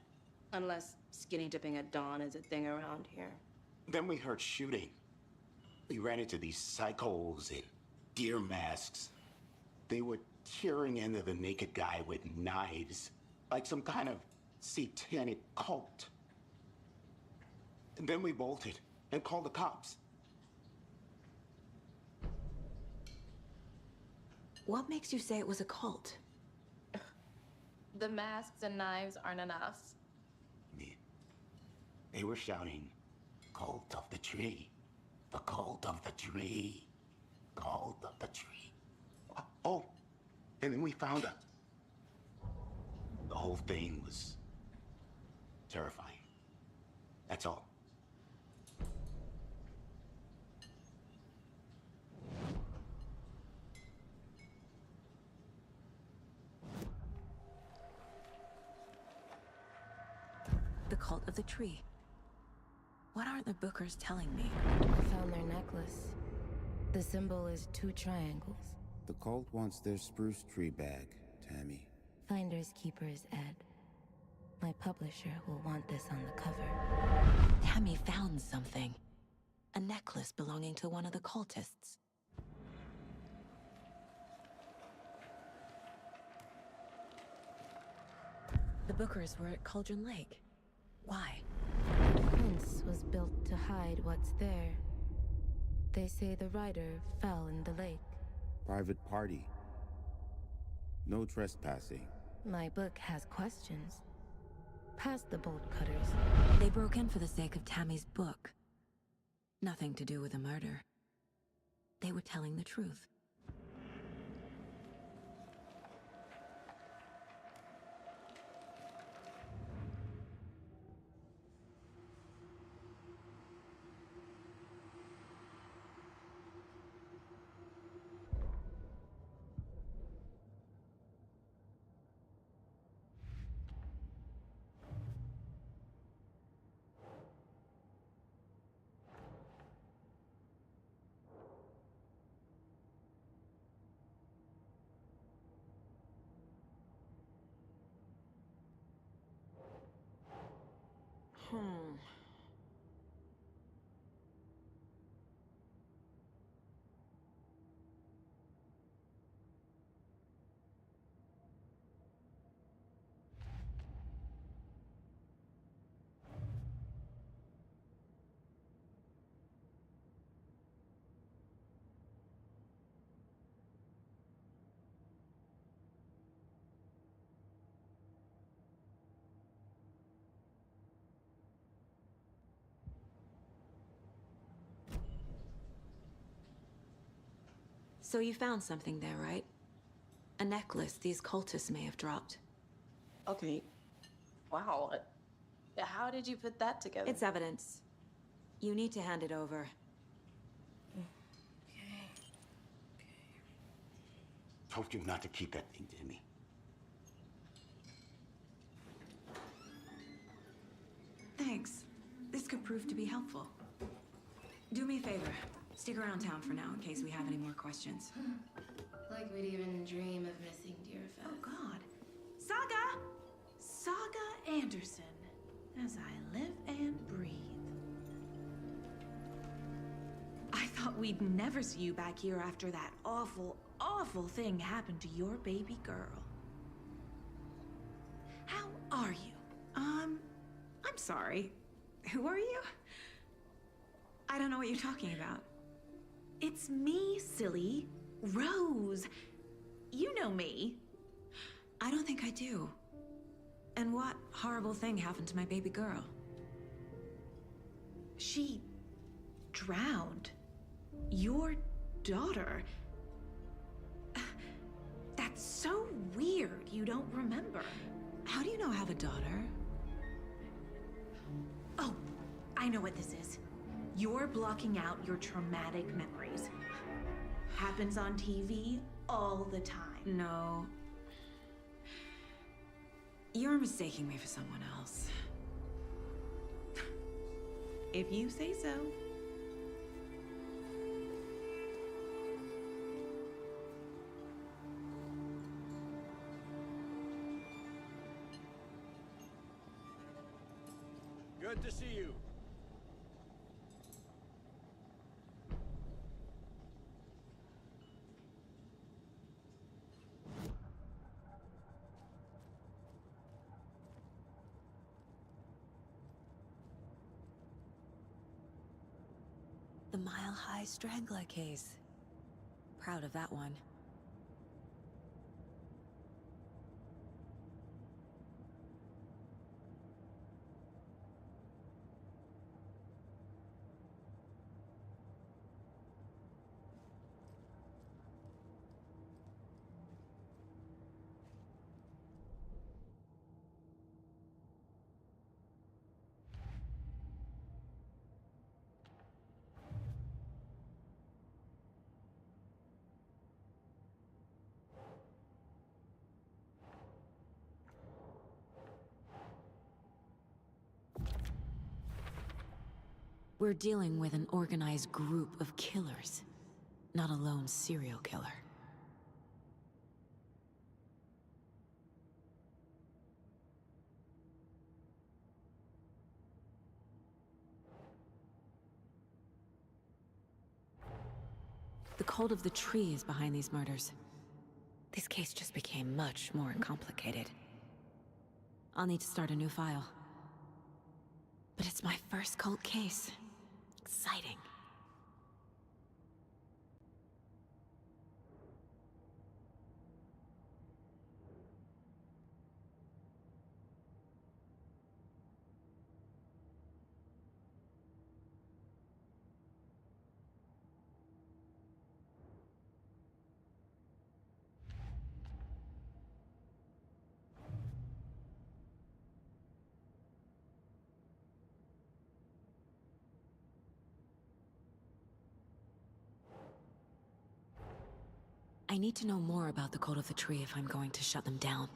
Unless skinny dipping at dawn is a thing around here. Then we heard shooting. We ran into these psychos in deer masks. They were tearing into the naked guy with knives, like some kind of satanic cult. And then we bolted and called the cops. What makes you say it was a cult? The masks and knives aren't enough. They were shouting, "Cult of the tree, the cult of the tree, cult of the tree." Oh, and then we found out. The whole thing was terrifying. That's all. The cult of the tree. What aren't the Bookers telling me? I found their necklace. The symbol is 2 triangles. The cult wants their spruce tree back, Tammy. Finders keepers, Ed. My publisher will want this on the cover. Tammy found something. A necklace belonging to one of the cultists. The Bookers were at Cauldron Lake. Why? The fence was built to hide what's there. They say the rider fell in the lake. Private party. No trespassing. My book has questions. Past the bolt cutters. They broke in for the sake of Tammy's book. Nothing to do with a murder. They were telling the truth. So you found something there, right? A necklace these cultists may have dropped. Okay. Wow. How did you put that together? It's evidence. You need to hand it over. Told you not to keep that thing, Tammy. Thanks. This could prove to be helpful. Do me a favor. Stick around town for now in case we have any more questions. Like we'd even dream of missing dear Fez. Oh, God. Saga! Saga Anderson. As I live and breathe. I thought we'd never see you back here after that awful, awful thing happened to your baby girl. How are you? I'm sorry. Who are you? I don't know what you're talking about. It's me, silly. Rose. You know me. I don't think I do. And what horrible thing happened to my baby girl? She drowned. Your daughter. That's so weird you don't remember. How do you know I have a daughter? Oh, I know what this is. You're blocking out your traumatic memories. Happens on TV all the time. No. You're mistaking me for someone else. If you say so. Good to see you. The Mile High Strangler case. Proud of that one. We're dealing with an organized group of killers, not a lone serial killer. The cult of the tree is behind these murders. This case just became much more complicated. I'll need to start a new file. But it's my first cult case. Exciting. I need to know more about the cult of the tree if I'm going to shut them down.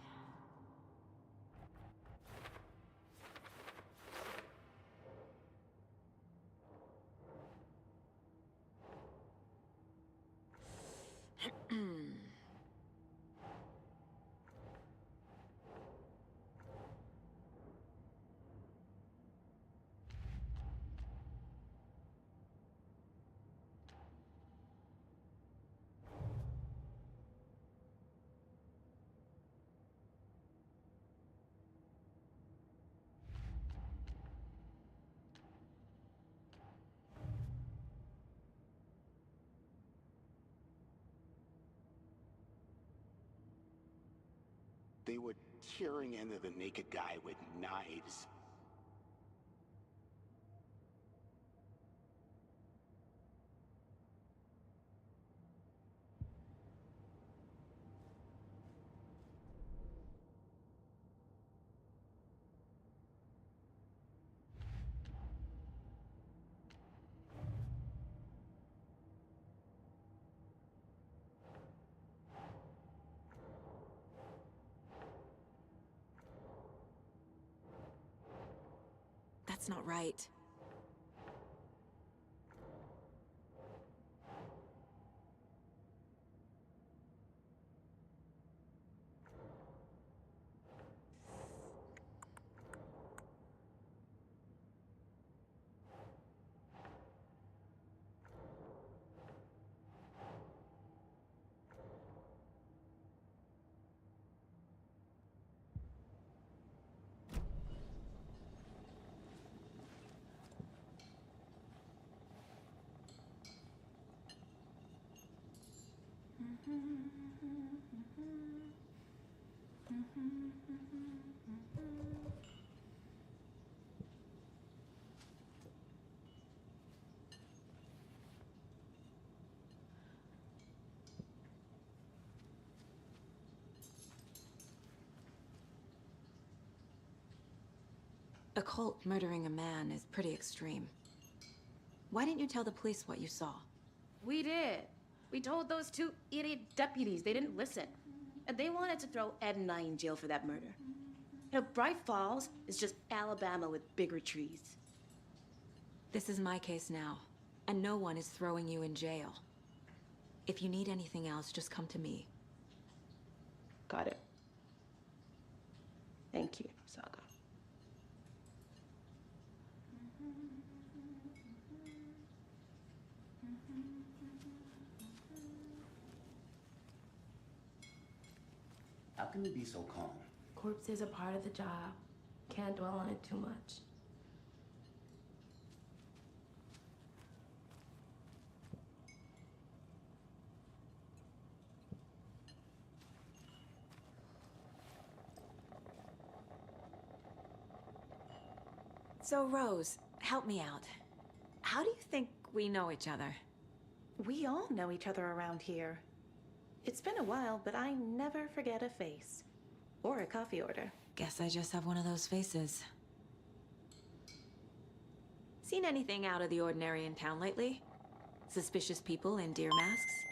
They were tearing into the naked guy with knives. That's not right. A cult murdering a man is pretty extreme. Why didn't you tell the police what you saw? We did. We told those two idiot deputies. They didn't listen. And they wanted to throw Ed and I in jail for that murder. You know, Bright Falls is just Alabama with bigger trees. This is my case now, and no one is throwing you in jail. If you need anything else, just come to me. Got it. Thank you, Saga. How can you be so calm? Corpses are part of the job. Can't dwell on it too much. So, Rose, help me out. How do you think we know each other? We all know each other around here. It's been a while, but I never forget a face. Or a coffee order. Guess I just have one of those faces. Seen anything out of the ordinary in town lately? Suspicious people in deer masks?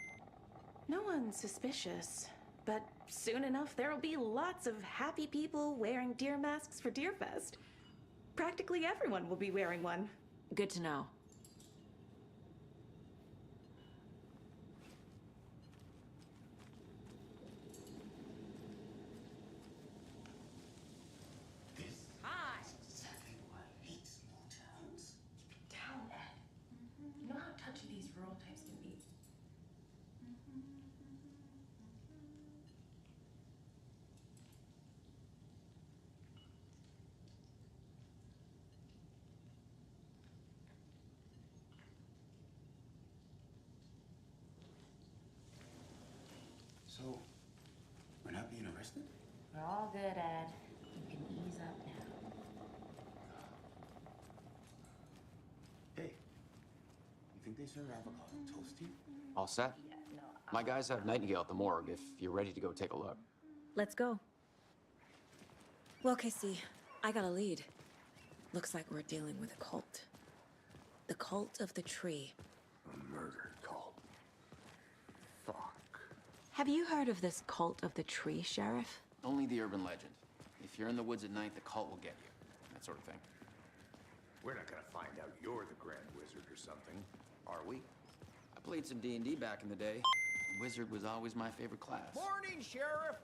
No one's suspicious. But soon enough, there'll be lots of happy people wearing deer masks for Deerfest. Practically everyone will be wearing one. Good to know. Hi! Exactly why I hate small towns. Down, Ed. You know how touchy these rural types can be. So, we're not being arrested? We're all good, Ed. You can ease up now. Hey, you think they serve avocado toast here? All set? My guys have Nightingale at the morgue if you're ready to go take a look. Let's go. Well, Casey, I got a lead. Looks like we're dealing with a cult. The cult of the tree. A murder cult. Fuck. Have you heard of this cult of the tree, Sheriff? Only the urban legend. If you're in the woods at night, the cult will get you. That sort of thing. We're not gonna find out you're the Grand Wizard or something, are we? I played some D&D back in the day. Wizard was always my favorite class. Morning, Sheriff.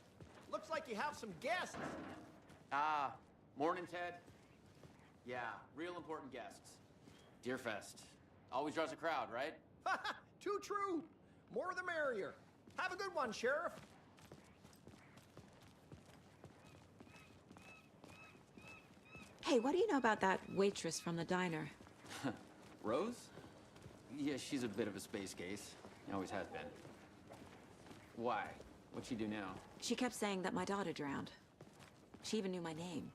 Looks like you have some guests. Ah, morning, Ted. Yeah, real important guests. Deerfest. Always draws a crowd, right? Too true. More the merrier. Have a good one, Sheriff. Hey, what do you know about that waitress from the diner? Rose? Yeah, she's a bit of a space case. Always has been. Why? What'd she do now? She kept saying that my daughter drowned. She even knew my name.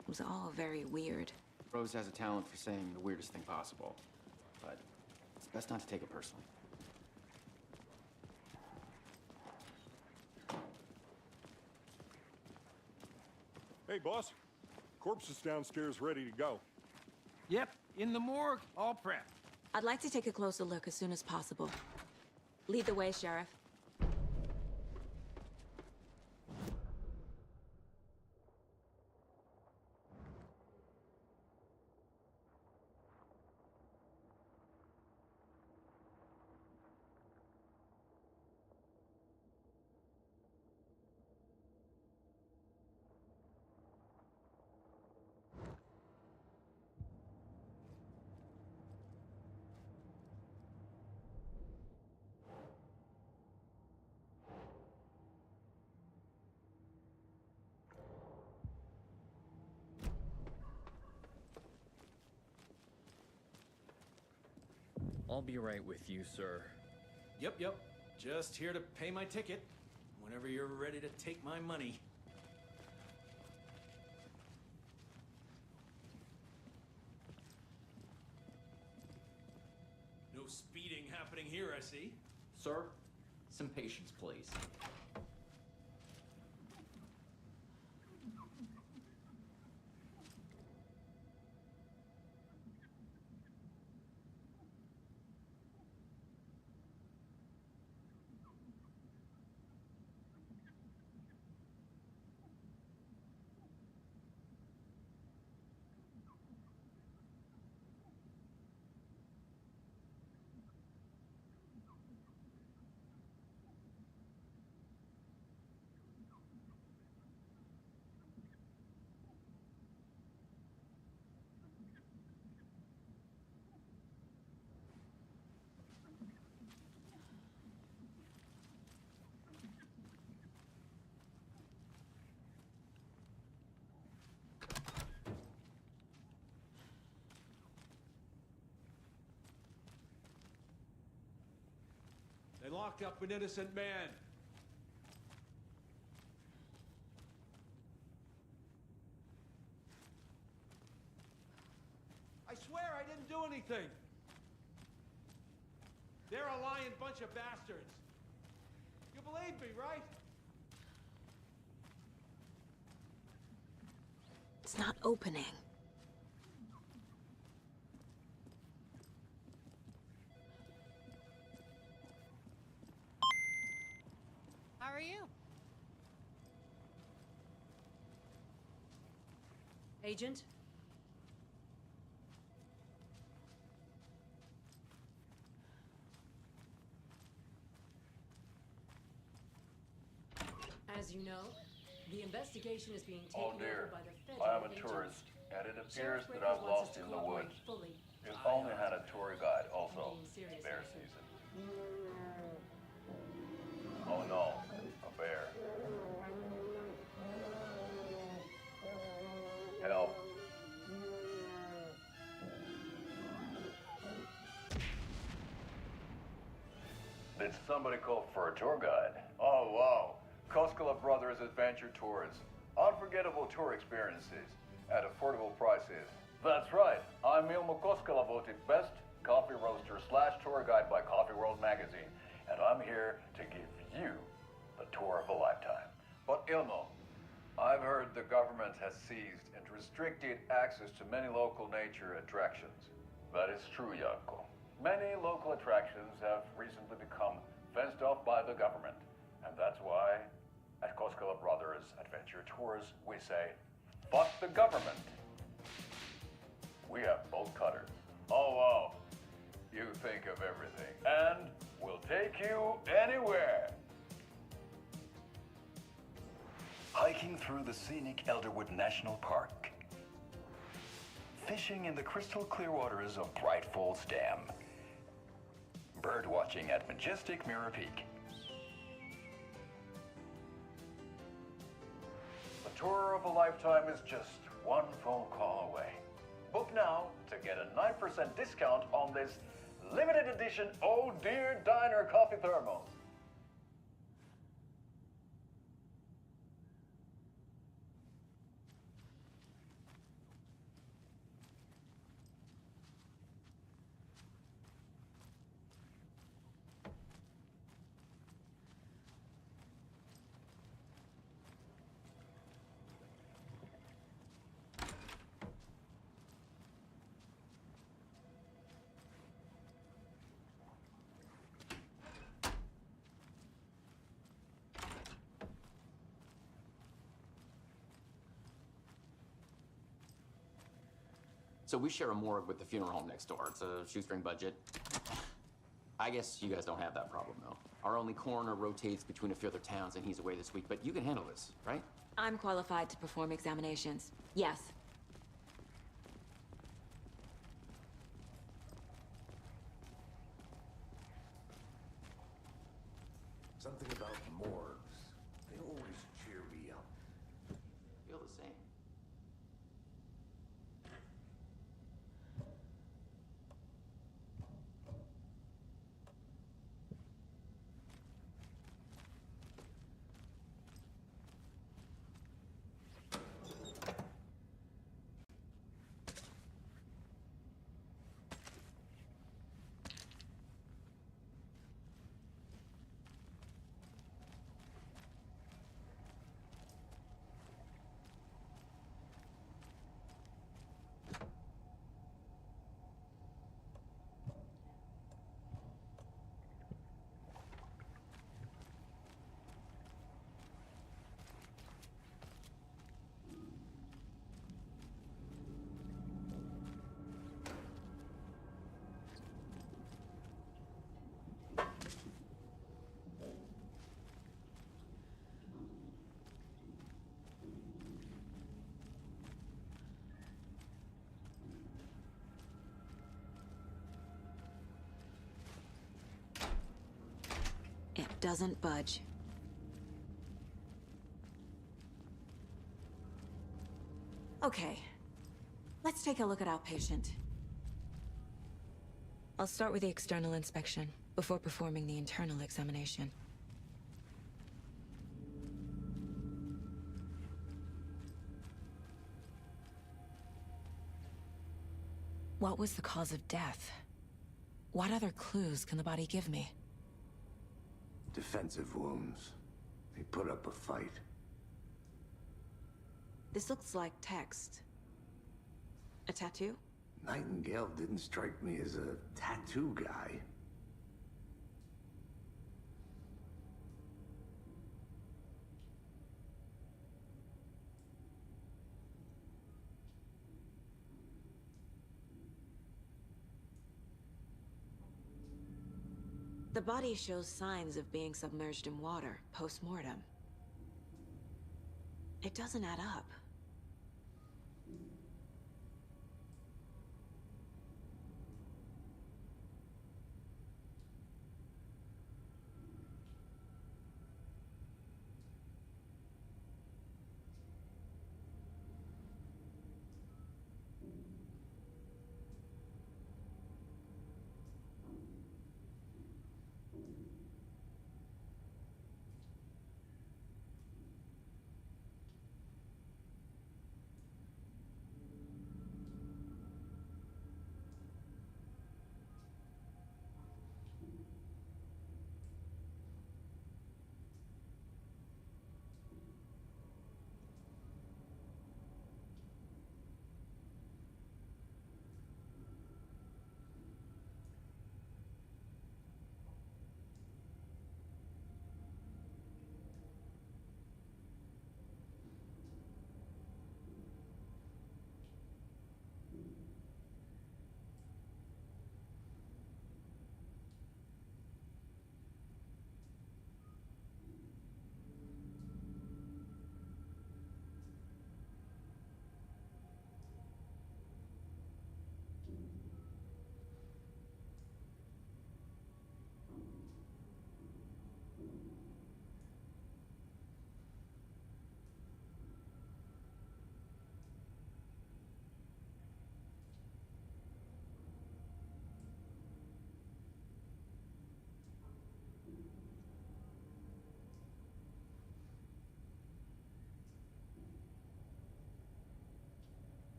It was all very weird. Rose has a talent for saying the weirdest thing possible. But it's best not to take it personally. Hey, boss. Corpse is downstairs ready to go. Yep, in the morgue, all prepped. I'd like to take a closer look as soon as possible. Lead the way, Sheriff. I'll be right with you, sir. Yep. Just here to pay my ticket. Whenever you're ready to take my money. No speeding happening here, I see. Sir, some patience, please. They locked up an innocent man. I swear I didn't do anything. They're a lying bunch of bastards. You believe me, right? It's not opening. How are you? Agent? As you know, the investigation is being taken over by the federal I am a agent. tourist, and it appears Sheriff that Ricker I've wants us lost to in the cooperate woods. fully. If only had a tour guide also. being serious, Bear Arthur. season. Oh no, a bear. Help. Did somebody call for a tour guide? Oh wow, Koskela Brothers Adventure Tours. Unforgettable tour experiences at affordable prices. That's right, I'm Ilmo Koskela, voted best coffee roaster / tour guide by Coffee World magazine, and I'm here to give you the tour of a lifetime. But Ilmo, I've heard the government has seized and restricted access to many local nature attractions. That is true, Janko. Many local attractions have recently become fenced off by the government, and that's why at Koskela Brothers Adventure Tours we say, fuck the government. We have both cutters. Oh wow, you think of everything, and we'll take you anywhere. Hiking through the scenic Elderwood National Park. Fishing in the crystal clear waters of Bright Falls Dam. Bird watching at majestic Mirror Peak. The tour of a lifetime is just one phone call away. Book now to get a 9% discount on this limited edition Oh Dear Diner coffee thermos. So we share a morgue with the funeral home next door. It's a shoestring budget. I guess you guys don't have that problem, though. Our only coroner rotates between a few other towns, and he's away this week. But you can handle this, right? I'm qualified to perform examinations. Yes. Something about morgues. They always cheer me up. Feel the same. It doesn't budge. Okay, let's take a look at outpatient. I'll start with the external inspection. before performing the internal examination. What was the cause of death? What other clues can the body give me? Defensive wounds. He put up a fight. This looks like text. A tattoo? Nightingale didn't strike me as a tattoo guy. The body shows signs of being submerged in water, post-mortem. It doesn't add up.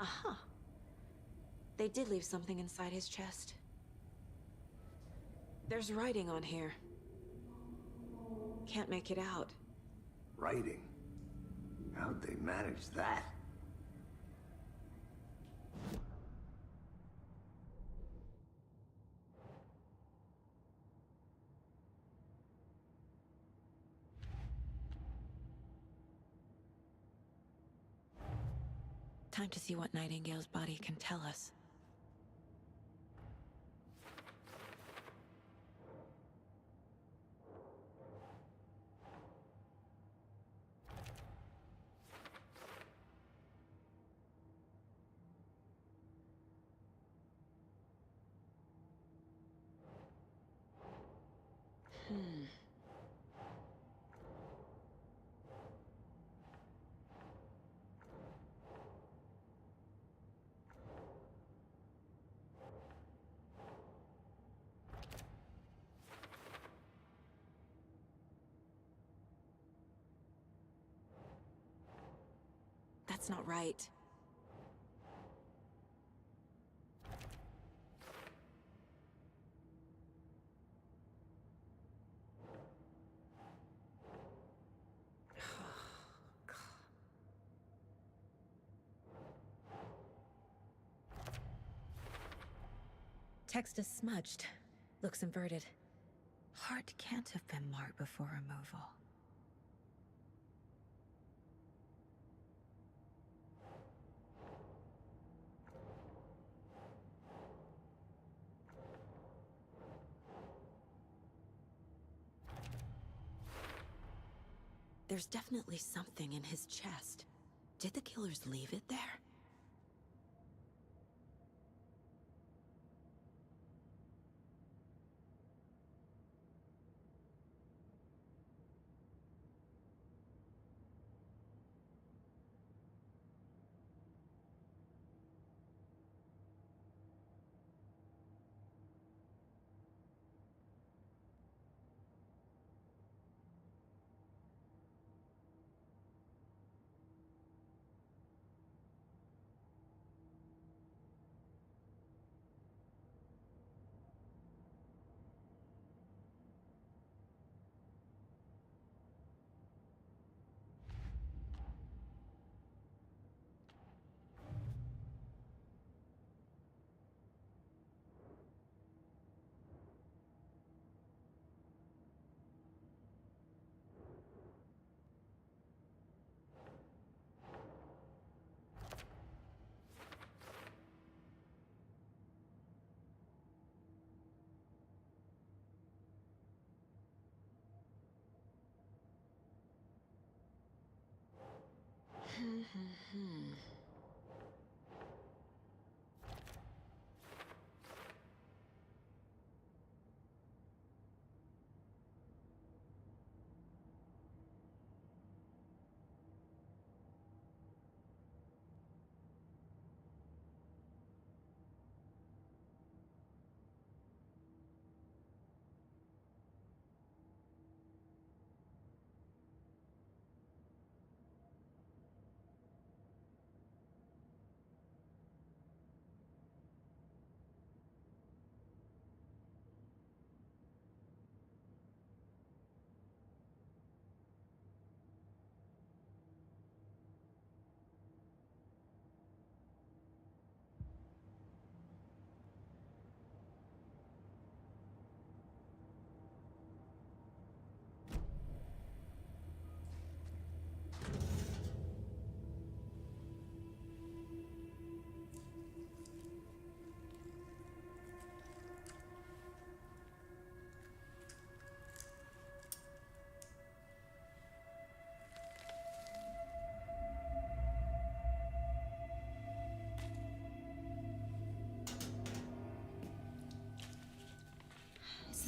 Aha. They did leave something inside his chest. There's writing on here. Can't make it out. Writing? How'd they manage that? Time to see what Nightingale's body can tell us. That's not right. Text is smudged. Looks inverted. Heart can't have been marked before removal. There's definitely something in his chest. Did the killers leave it there?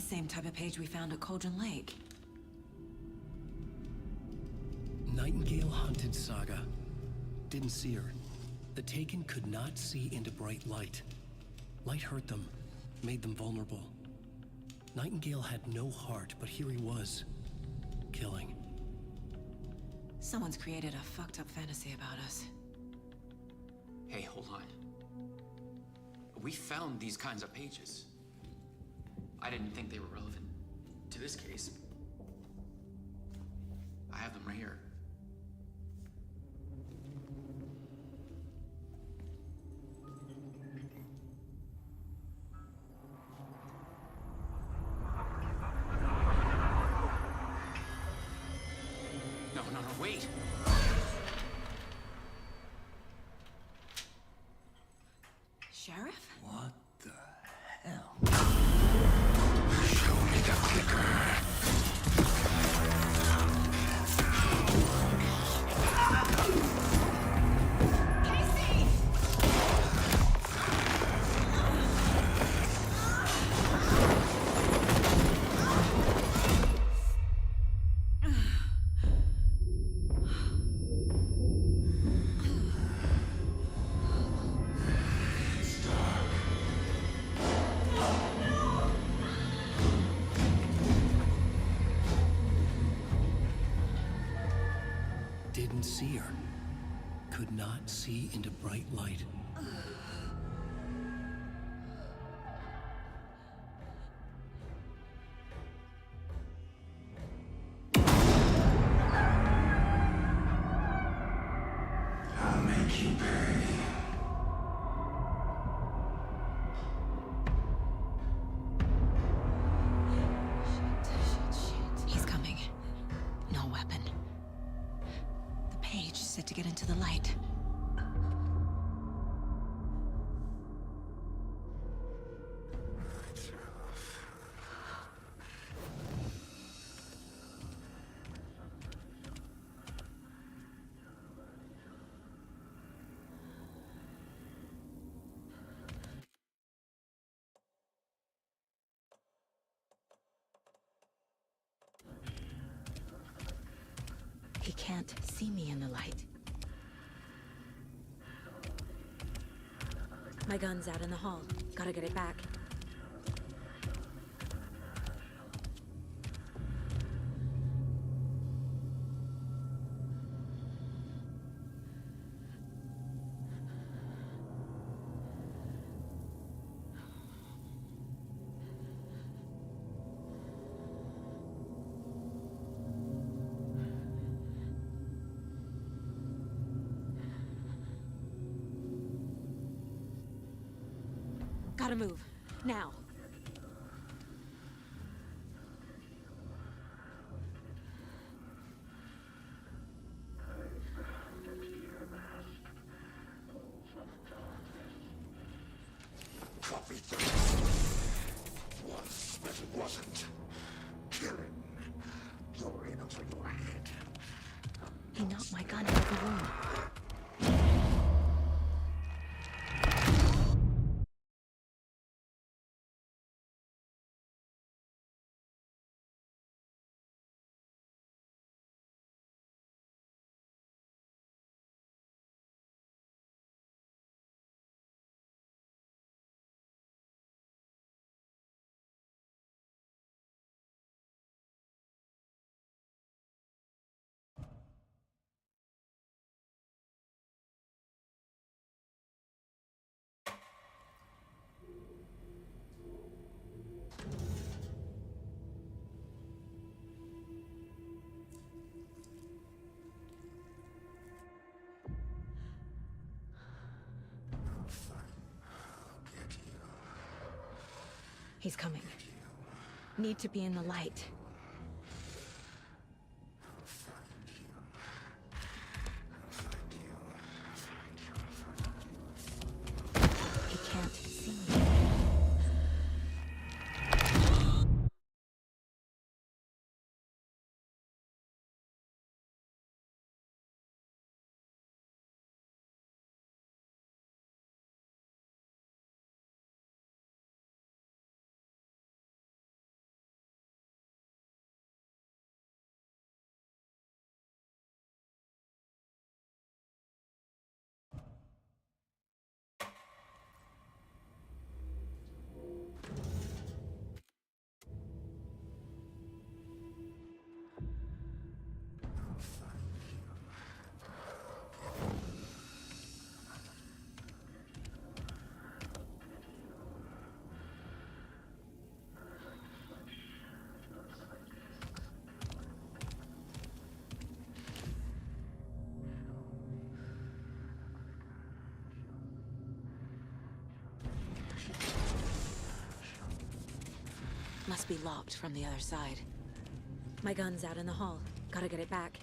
Same type of page we found at Cauldron Lake. Nightingale hunted Saga. Didn't see her. The Taken could not see into bright light. Light hurt them, made them vulnerable. Nightingale had no heart, but here he was, killing. Someone's created a fucked up fantasy about us. Hey, hold on. We found these kinds of pages. I didn't think they were relevant to this case. I have them right here. No, wait! Sheriff? What the hell? Show me the clicker. Didn't see her. Could not see into bright light. I'll make you pay. He's coming. No weapon. The page said to get into the light. He can't see me in the light. My gun's out in the hall. Gotta get it back. Gotta move. Now. Copy that. Was, but it wasn't. Killing. You're in over your head. He knocked my gun out of the room. He's coming. Need to be in the light. He can't see me. must be locked from the other side. My gun's out in the hall. Gotta get it back.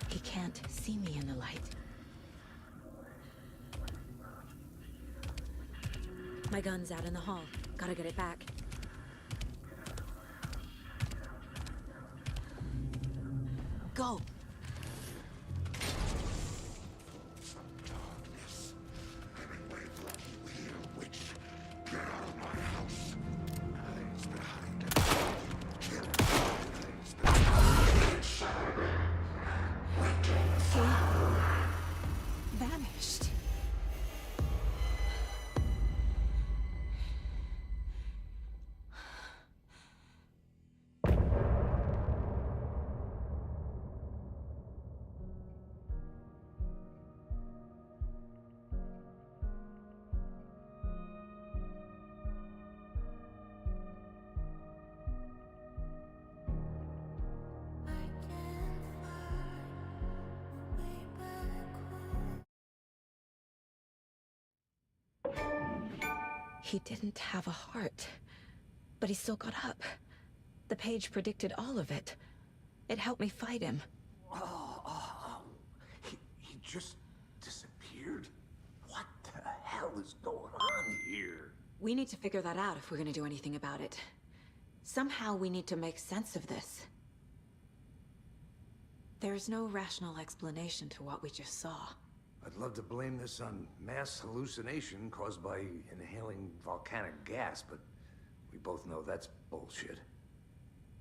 He can't see me in the light. My gun's out in the hall. Gotta get it back. Go! Vanished. He didn't have a heart, but he still got up. The page predicted all of it. It helped me fight him. He just disappeared? What the hell is going on here? We need to figure that out if we're gonna do anything about it. Somehow we need to make sense of this. There's no rational explanation to what we just saw. I'd love to blame this on mass hallucination caused by inhaling volcanic gas, but we both know that's bullshit.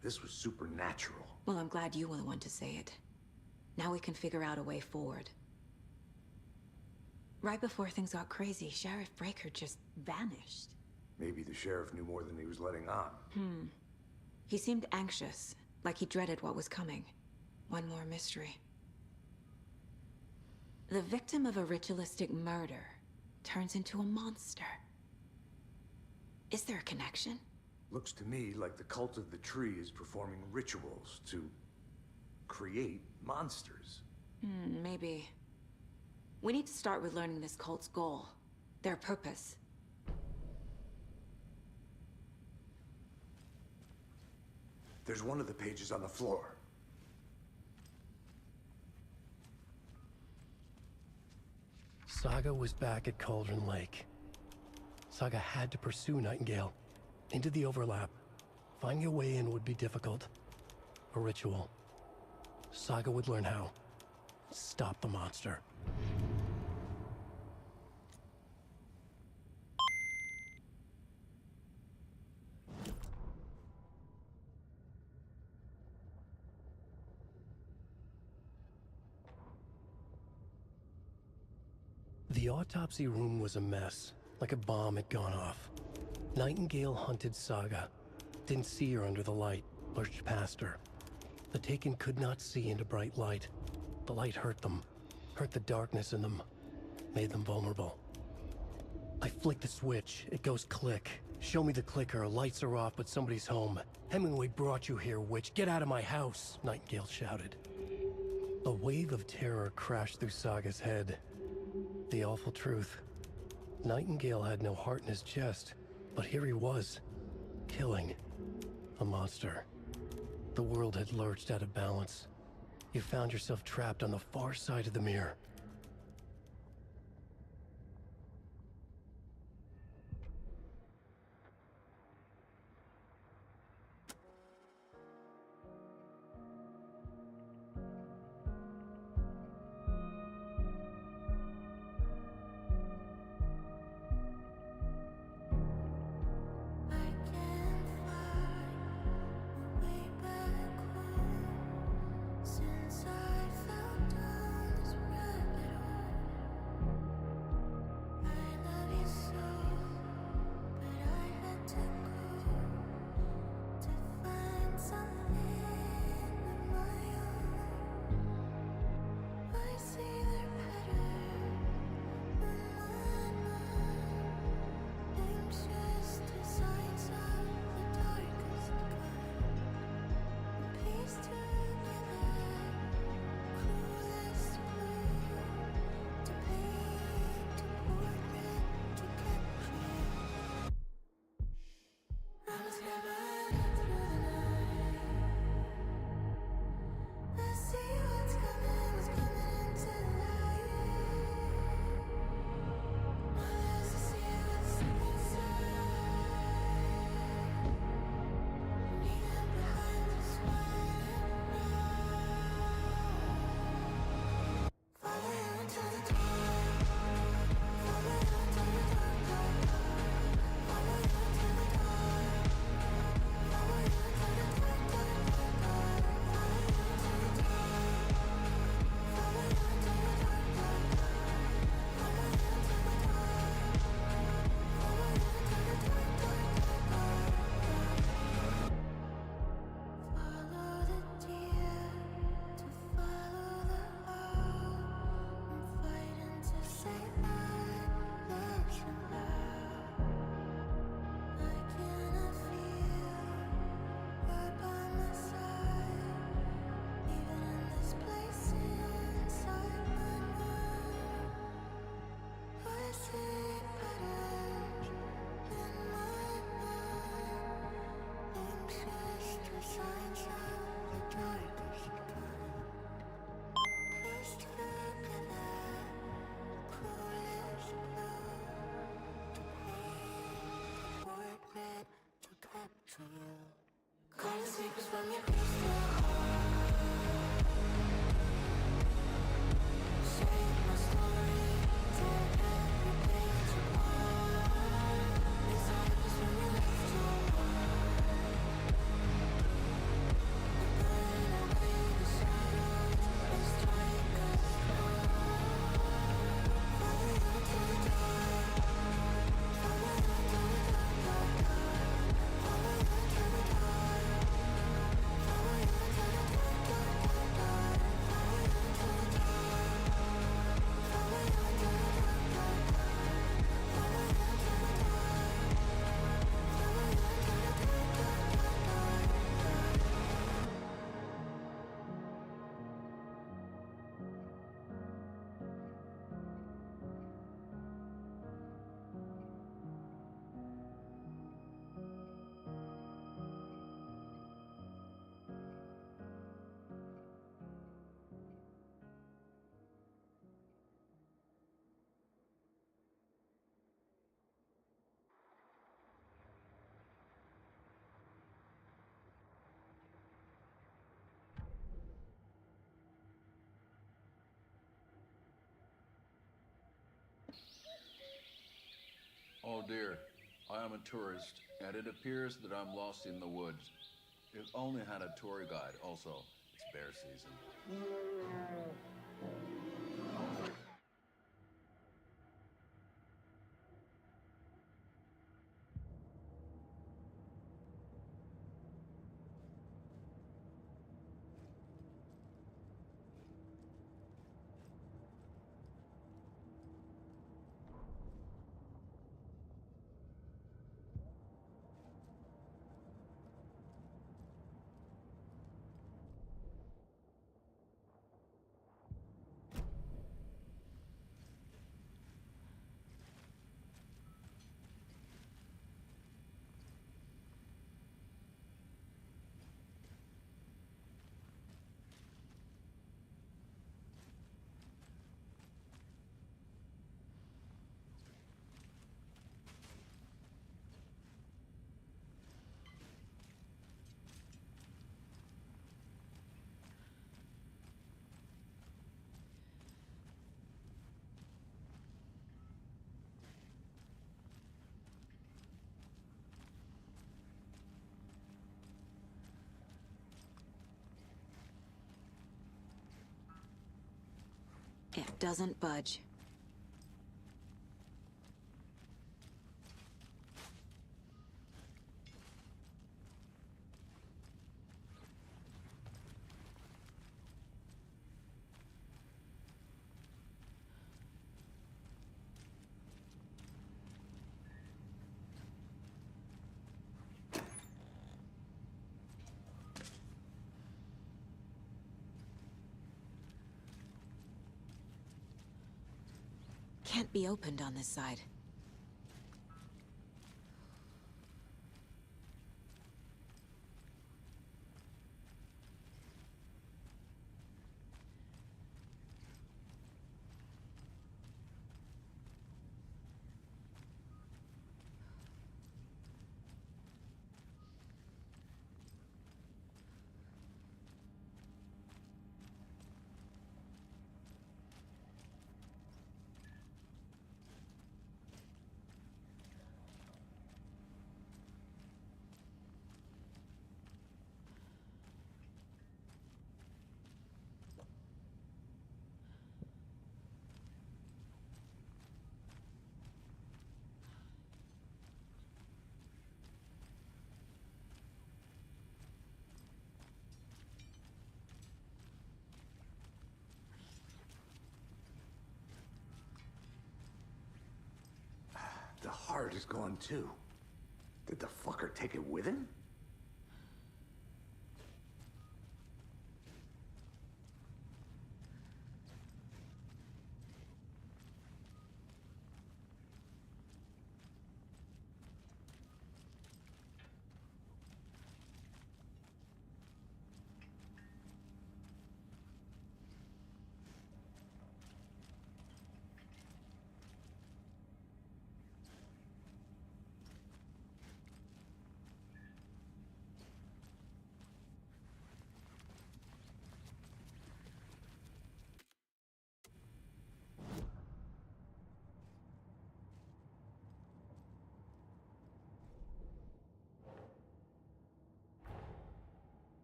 This was supernatural. Well, I'm glad you were the one to say it. Now we can figure out a way forward. Right before things got crazy, Sheriff Breaker just vanished. Maybe the sheriff knew more than he was letting on. He seemed anxious, like he dreaded what was coming. One more mystery. The victim of a ritualistic murder turns into a monster. Is there a connection? Looks to me like the cult of the tree is performing rituals to create monsters. Maybe. We need to start with learning this cult's goal, their purpose. There's one of the pages on the floor. Saga was back at Cauldron Lake. Saga had to pursue Nightingale. Into the overlap. Finding a way in would be difficult. A ritual. Saga would learn how. Stop the monster. The autopsy room was a mess, like a bomb had gone off. Nightingale hunted Saga. Didn't see her under the light, lurched past her. The Taken could not see into bright light. The light hurt them, hurt the darkness in them, made them vulnerable. I flick the switch, it goes click. Show me the clicker, lights are off, but somebody's home. Hemingway brought you here, witch. Get out of my house, Nightingale shouted. A wave of terror crashed through Saga's head. The awful truth. Nightingale had no heart in his chest, but here he was, killing a monster. The world had lurched out of balance. You found yourself trapped on the far side of the mirror. Oh dear, I am a tourist, and it appears that I'm lost in the woods. If only had a tour guide. Also, it's bear season. It doesn't budge. Can't be opened on this side. The heart is gone too. Did the fucker take it with him?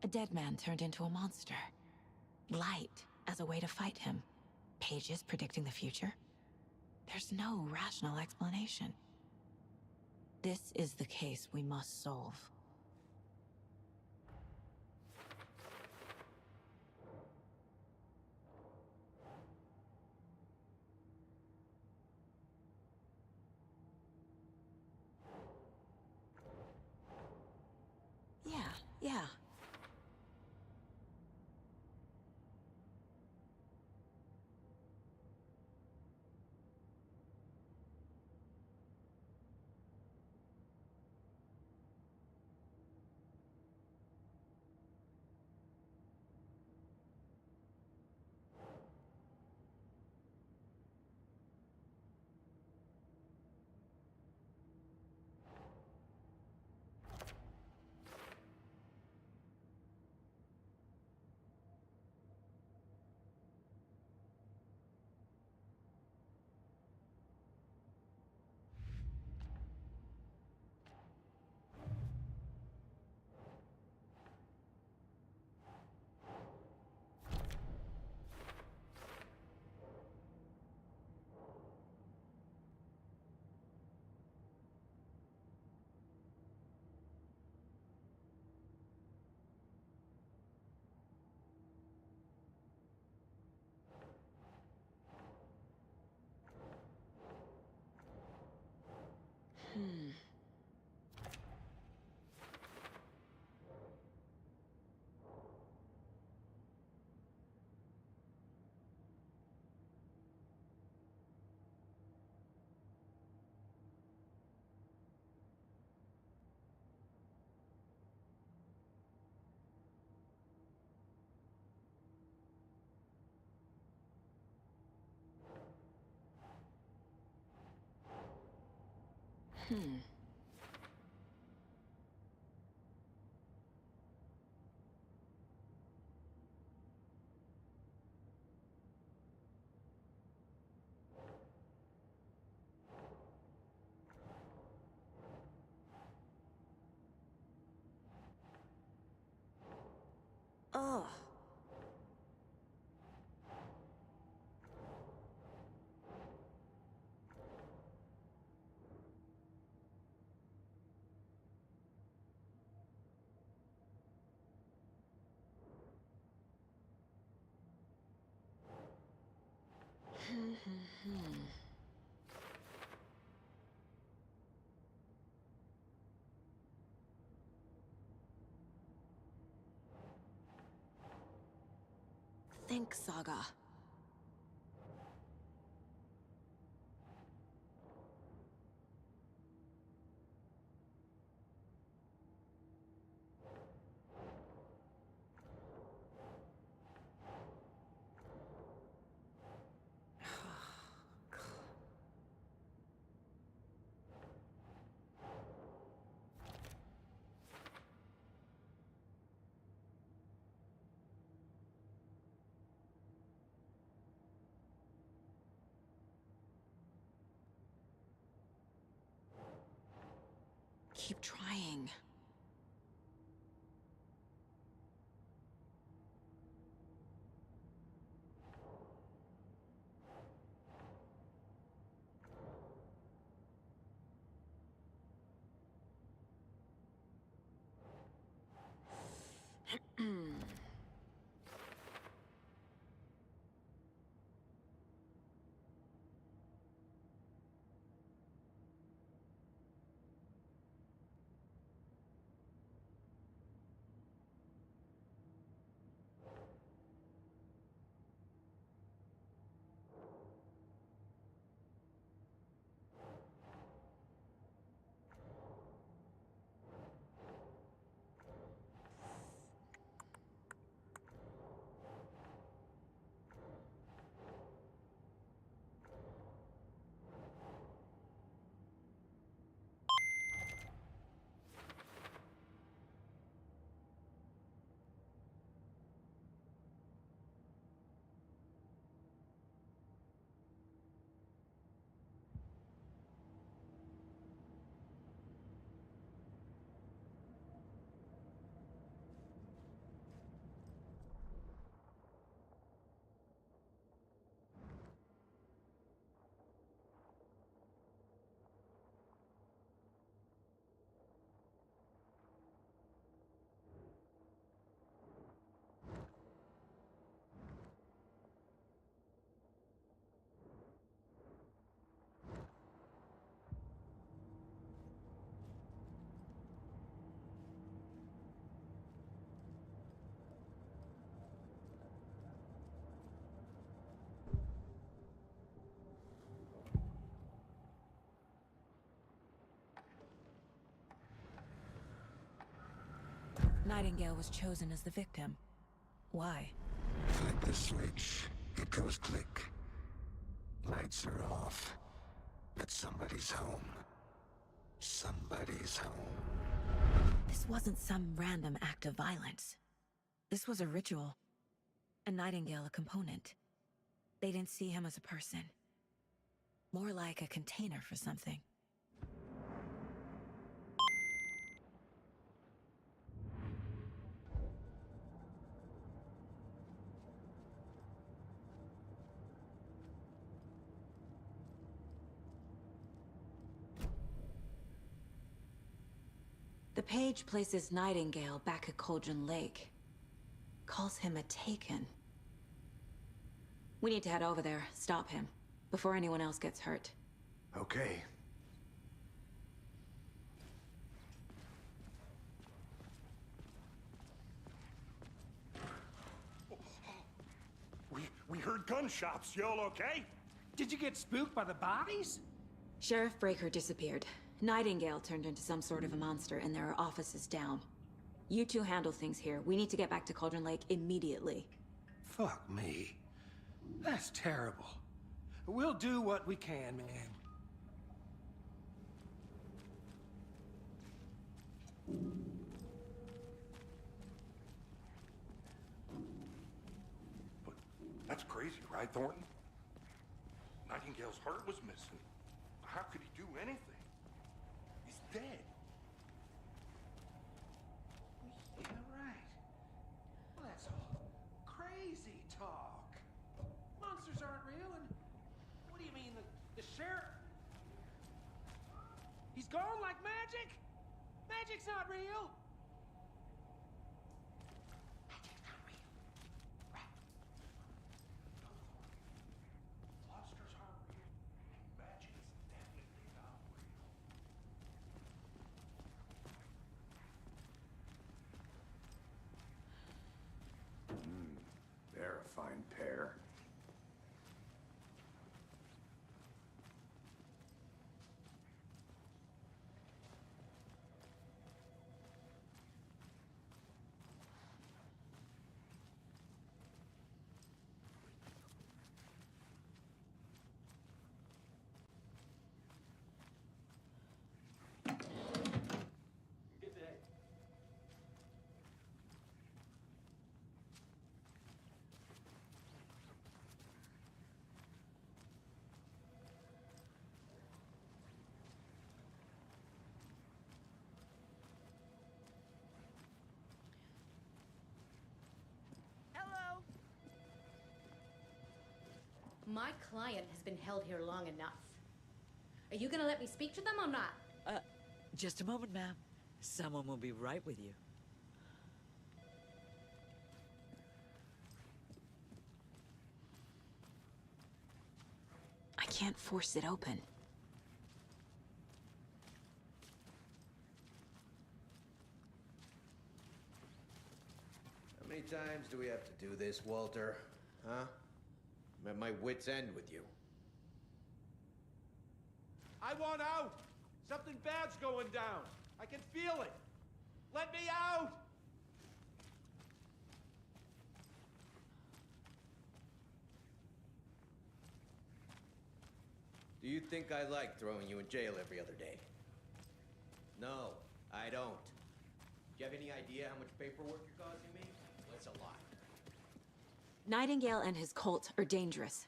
dead man turned into a monster. Light as a way to fight him. Pages predicting the future. There's no rational explanation. This is the case we must solve. Yeah. Ugh. Think, Saga. Keep trying. Nightingale was chosen as the victim. Why? Flip the switch. It goes click. Lights are off. But somebody's home. Somebody's home. This wasn't some random act of violence. This was a ritual. And Nightingale a component. They didn't see him as a person. More like a container for something. The page places Nightingale back at Cauldron Lake. Calls him a Taken. We need to head over there, stop him, before anyone else gets hurt. Okay. We heard gunshots. Y'all okay? Did you get spooked by the bodies? Sheriff Breaker disappeared. Nightingale turned into some sort of a monster, and there are offices down. You two handle things here. We need to get back to Cauldron Lake immediately. Fuck me. That's terrible. We'll do what we can, man. But that's crazy, right, Thornton? Nightingale's heart was missing. How could he do anything? He's dead. Yeah, right. Well, that's all crazy talk. Monsters aren't real, and what do you mean, the sheriff? He's gone like magic? Magic's not real. Magic's not real. Right. Monsters aren't real. Magic is definitely not real. They're a fine pair. Good day. Hello. My client has been held here long enough. Are you gonna let me speak to them or not? Just a moment, ma'am. Someone will be right with you. I can't force it open. How many times do we have to do this, Walter? Huh? I'm at my wit's end with you. I want out! Something bad's going down. I can feel it. Let me out! Do you think I like throwing you in jail every other day? No, I don't. Do you have any idea how much paperwork you're causing me? Well, it's a lot. Nightingale and his cult are dangerous.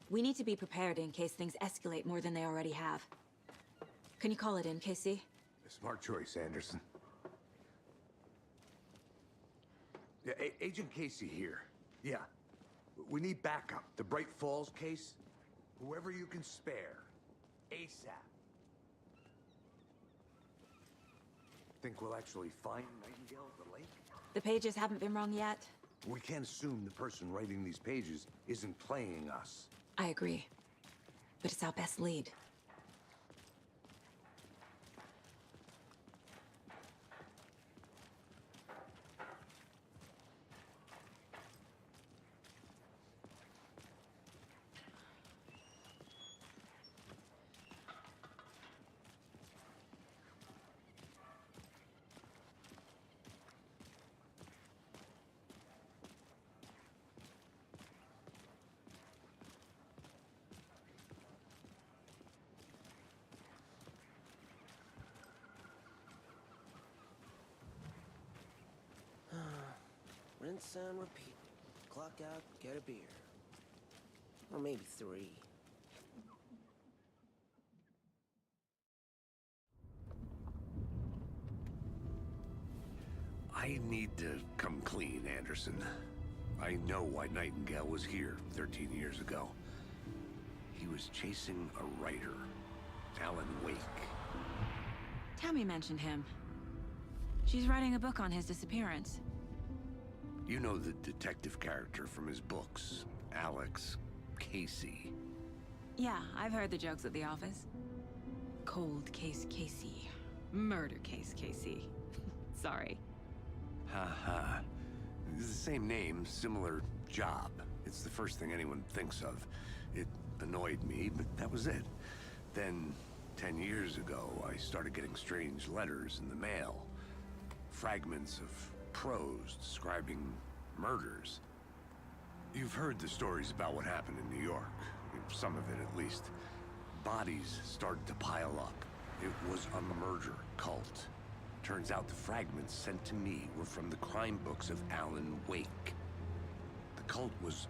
We need to be prepared in case things escalate more than they already have. Can you call it in, Casey? Smart choice, Anderson. Yeah, Agent Casey here. Yeah. We need backup. The Bright Falls case? Whoever you can spare. ASAP. Think we'll actually find Nightingale at the lake? The pages haven't been wrong yet. We can't assume the person writing these pages isn't playing us. I agree. But it's our best lead. rinse and repeat. Clock out, get a beer. Or maybe 3. I need to come clean, Anderson. I know why Nightingale was here 13 years ago. He was chasing a writer, Alan Wake. Tammy mentioned him. She's writing a book on his disappearance. You know the detective character from his books, Alex Casey. Yeah, I've heard the jokes at the office. Cold case Casey. Murder case Casey. Sorry. Haha. It's the same name, similar job. It's the first thing anyone thinks of. It annoyed me, but that was it. Then, 10 years ago, I started getting strange letters in the mail. Fragments of prose describing murders. You've heard the stories about what happened in New York. Some of it, at least. Bodies started to pile up. It was a murder cult. Turns out the fragments sent to me were from the crime books of Alan Wake. The cult was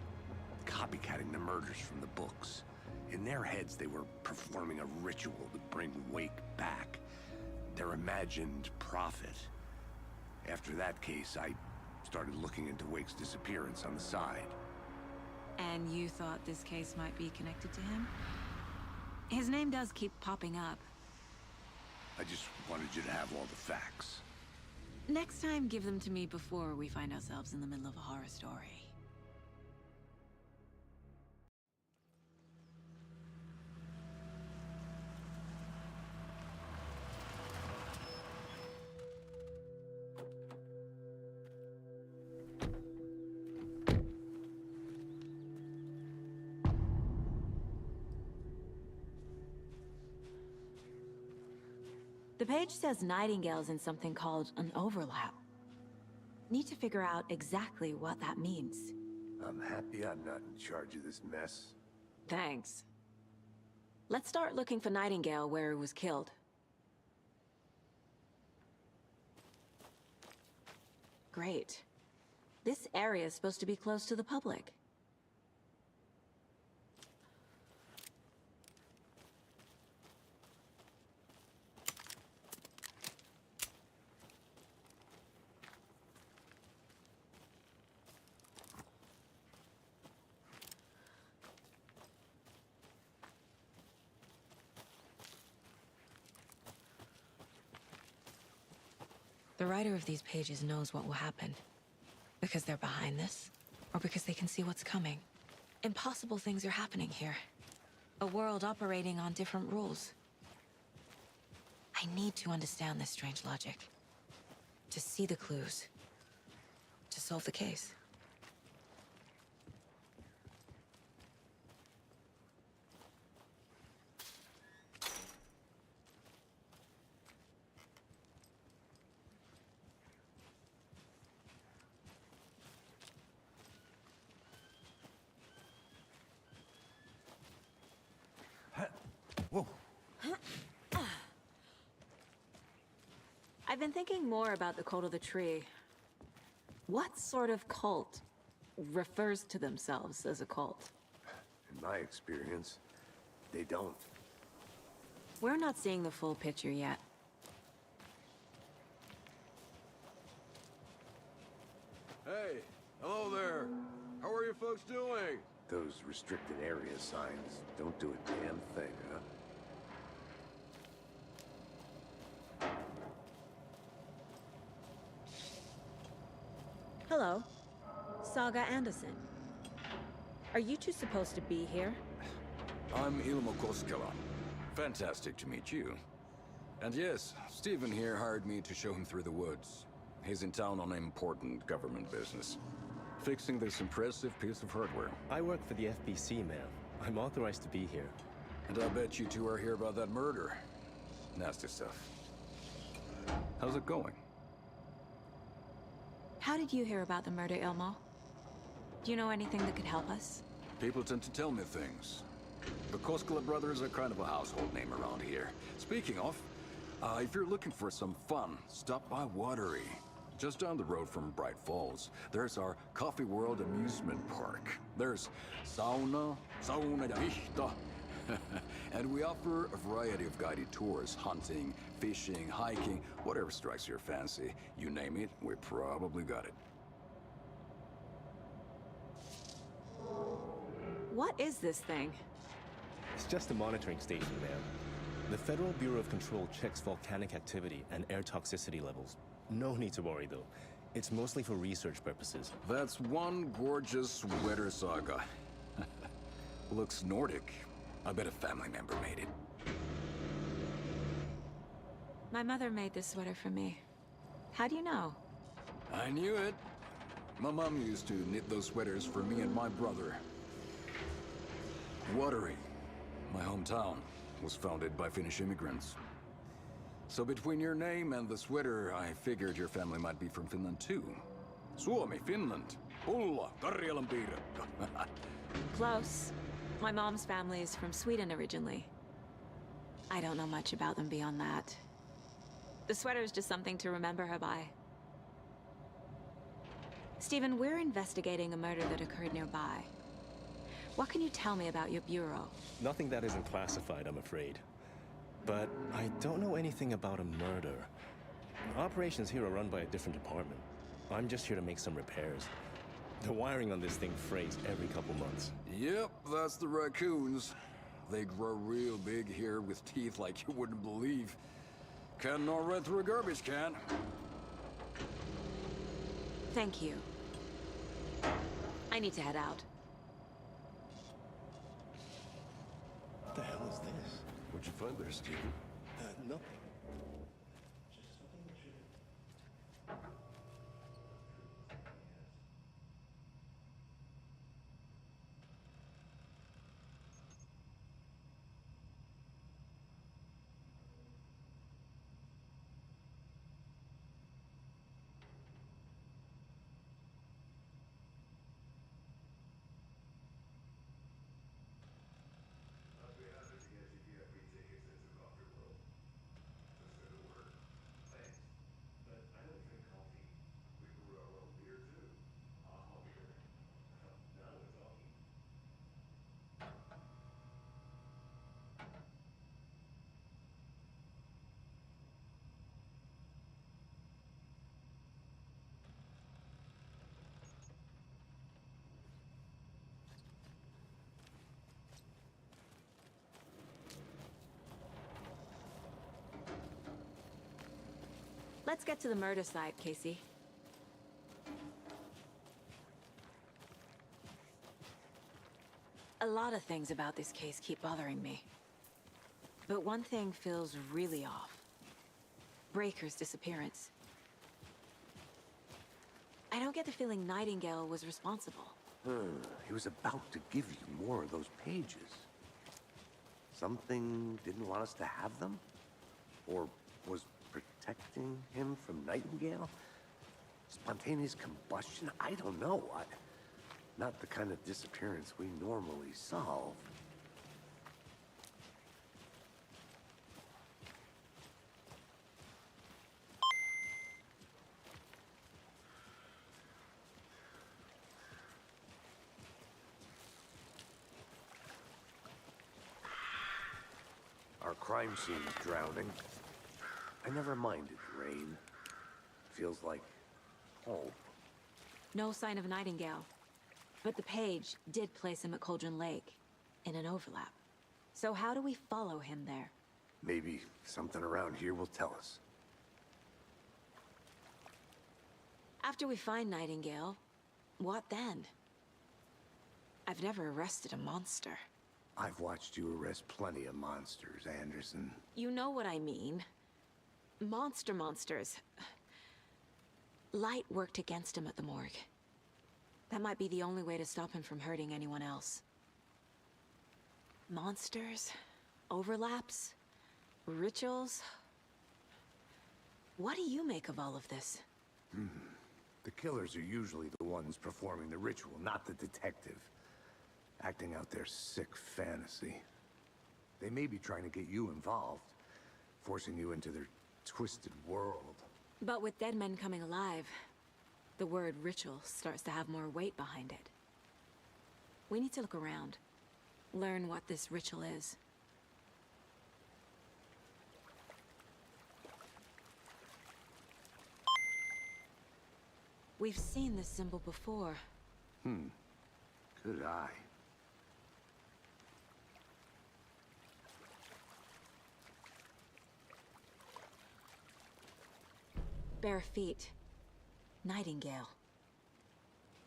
copycatting the murders from the books. In their heads, they were performing a ritual to bring Wake back. Their imagined prophet. After that case, I started looking into Wake's disappearance on the side. And you thought this case might be connected to him? His name does keep popping up. I just wanted you to have all the facts. Next time, give them to me before we find ourselves in the middle of a horror story. The page says Nightingale's in something called an overlap. Need to figure out exactly what that means. I'm happy I'm not in charge of this mess. Thanks. Let's start looking for Nightingale where he was killed. Great. This area is supposed to be close to the public. The writer of these pages knows what will happen. Because they're behind this, or because they can see what's coming. Impossible things are happening here. A world operating on different rules. I need to understand this strange logic. To see the clues. To solve the case. Whoa. I've been thinking more about the cult of the tree. What sort of cult refers to themselves as a cult? In my experience, they don't. We're not seeing the full picture yet. Hey, hello there. How are you folks doing? Those restricted area signs don't do a damn thing, huh? Hello. Saga Anderson. Are you two supposed to be here? I'm Ilmo Koskela. Fantastic to meet you. And yes, Stephen here hired me to show him through the woods. He's in town on important government business. Fixing this impressive piece of hardware. I work for the FBC, ma'am. I'm authorized to be here. And I bet you two are here about that murder. Nasty stuff. How's it going? How did you hear about the murder, Ilmo? Do you know anything that could help us? People tend to tell me things. The Koskela brothers are kind of a household name around here. Speaking of, if you're looking for some fun, stop by Watery. Just down the road from Bright Falls, there's our Coffee World amusement park. There's sauna ja vihta. And we offer a variety of guided tours, hunting, fishing, hiking, whatever strikes your fancy. You name it, we probably got it. What is this thing? It's just a monitoring station, ma'am. The Federal Bureau of Control checks volcanic activity and air toxicity levels. No need to worry, though. It's mostly for research purposes. That's one gorgeous sweater, Saga. Looks Nordic. I bet a family member made it. My mother made this sweater for me. How do you know? I knew it. My mom used to knit those sweaters for me and my brother. Watery, my hometown, was founded by Finnish immigrants. So between your name and the sweater, I figured your family might be from Finland too. Suomi, Finland. Ulla, Karjalan piirrettä. Close. My mom's family is from Sweden originally. I don't know much about them beyond that. The sweater is just something to remember her by. Stephen, we're investigating a murder that occurred nearby. What can you tell me about your bureau? Nothing that isn't classified, I'm afraid. But I don't know anything about a murder. Operations here are run by a different department. I'm just here to make some repairs. The wiring on this thing frays every couple months. Yep, that's the raccoons. They grow real big here with teeth like you wouldn't believe. Can't gnaw right through a garbage can. Thank you. I need to head out. What the hell is this? What'd you find there, Steven? Nothing. Let's get to the murder site, Casey. A lot of things about this case keep bothering me. But one thing feels really off. Breaker's disappearance. I don't get the feeling Nightingale was responsible. He was about to give you more of those pages. Something didn't want us to have them? Or was protecting him from Nightingale? Spontaneous combustion? I don't know. Not the kind of disappearance we normally solve. Our crime scene is drowning. I never minded rain. Feels like home. No sign of Nightingale. But the page did place him at Cauldron Lake, in an overlap. So how do we follow him there? Maybe something around here will tell us. After we find Nightingale, what then? I've never arrested a monster. I've watched you arrest plenty of monsters, Anderson. You know what I mean. Monsters. Light worked against him at the morgue. That might be the only way to stop him from hurting anyone else. Monsters? Overlaps? Rituals? What do you make of all of this? The killers are usually the ones performing the ritual, not the detective. Acting out their sick fantasy. They may be trying to get you involved, forcing you into their twisted world. But with dead men coming alive, the word ritual starts to have more weight behind it. We need to look around, learn what this ritual is. We've seen this symbol before. Good eye. Bare feet. Nightingale.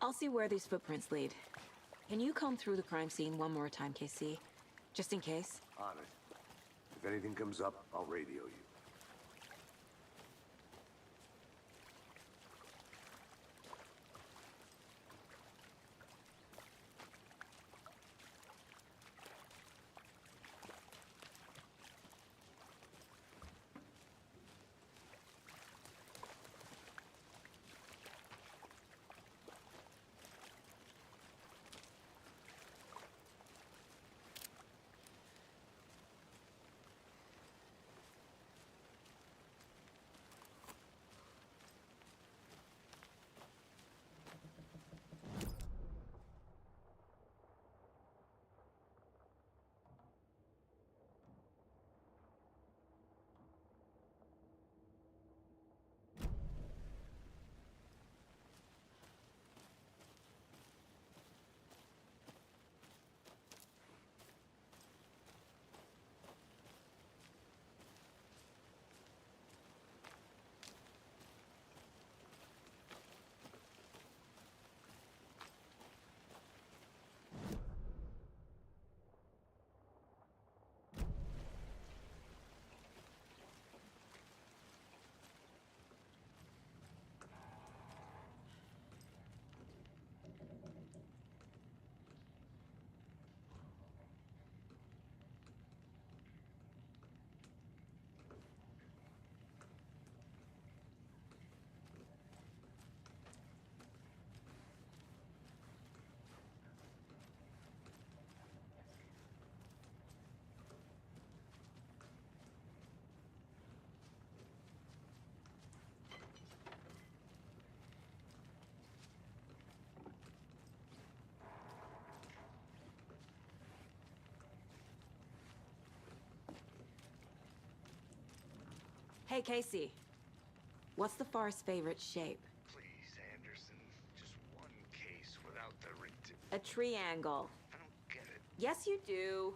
I'll see where these footprints lead. Can you comb through the crime scene one more time, KC? Just in case? On it. If anything comes up, I'll radio you. Hey, Casey. What's the far's favorite shape? Please, Anderson. Just one case without the A triangle. I don't get it. Yes, you do.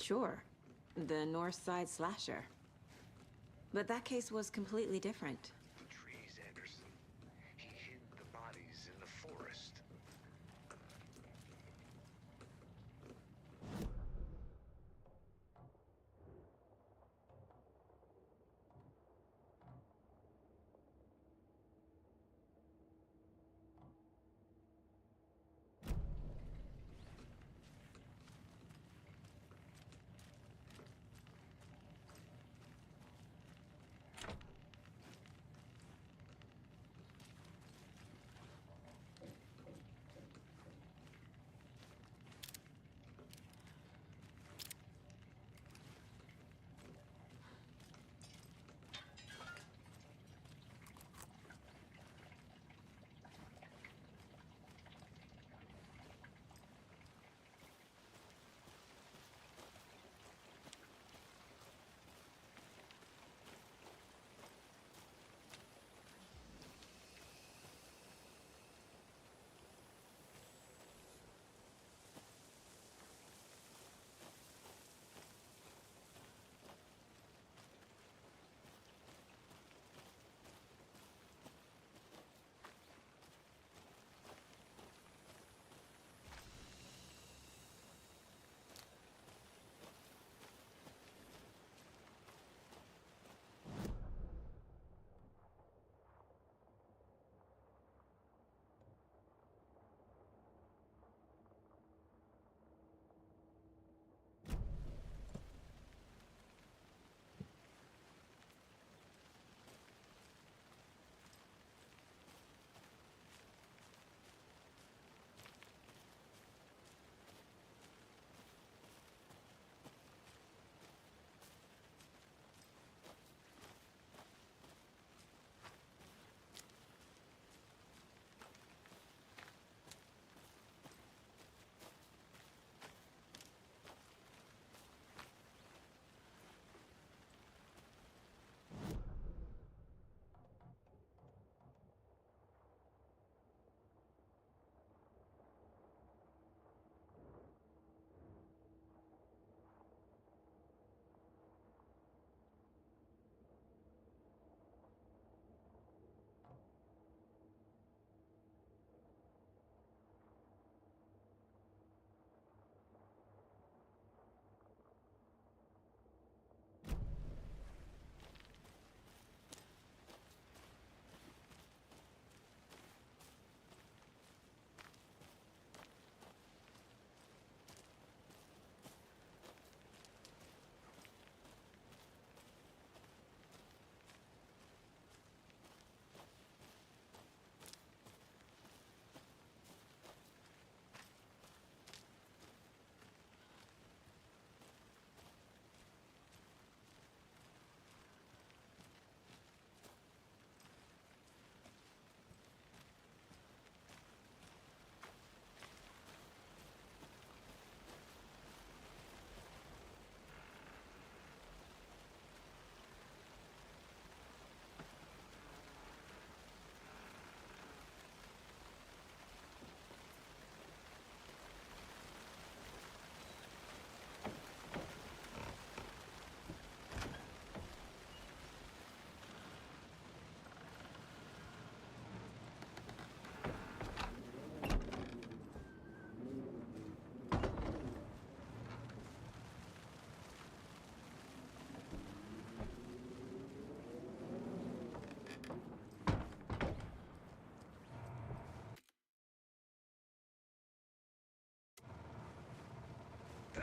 Sure. The North Side slasher. But that case was completely different. Trees, Anderson. He hid the bodies in the forest.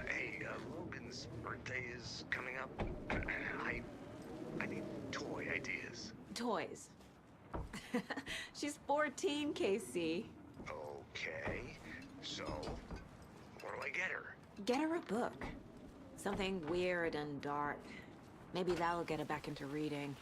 Hey, Logan's birthday is coming up. I need toy ideas. Toys. She's 14, Casey. Okay, so what do I get her? Get her a book. Something weird and dark. Maybe that'll get her back into reading.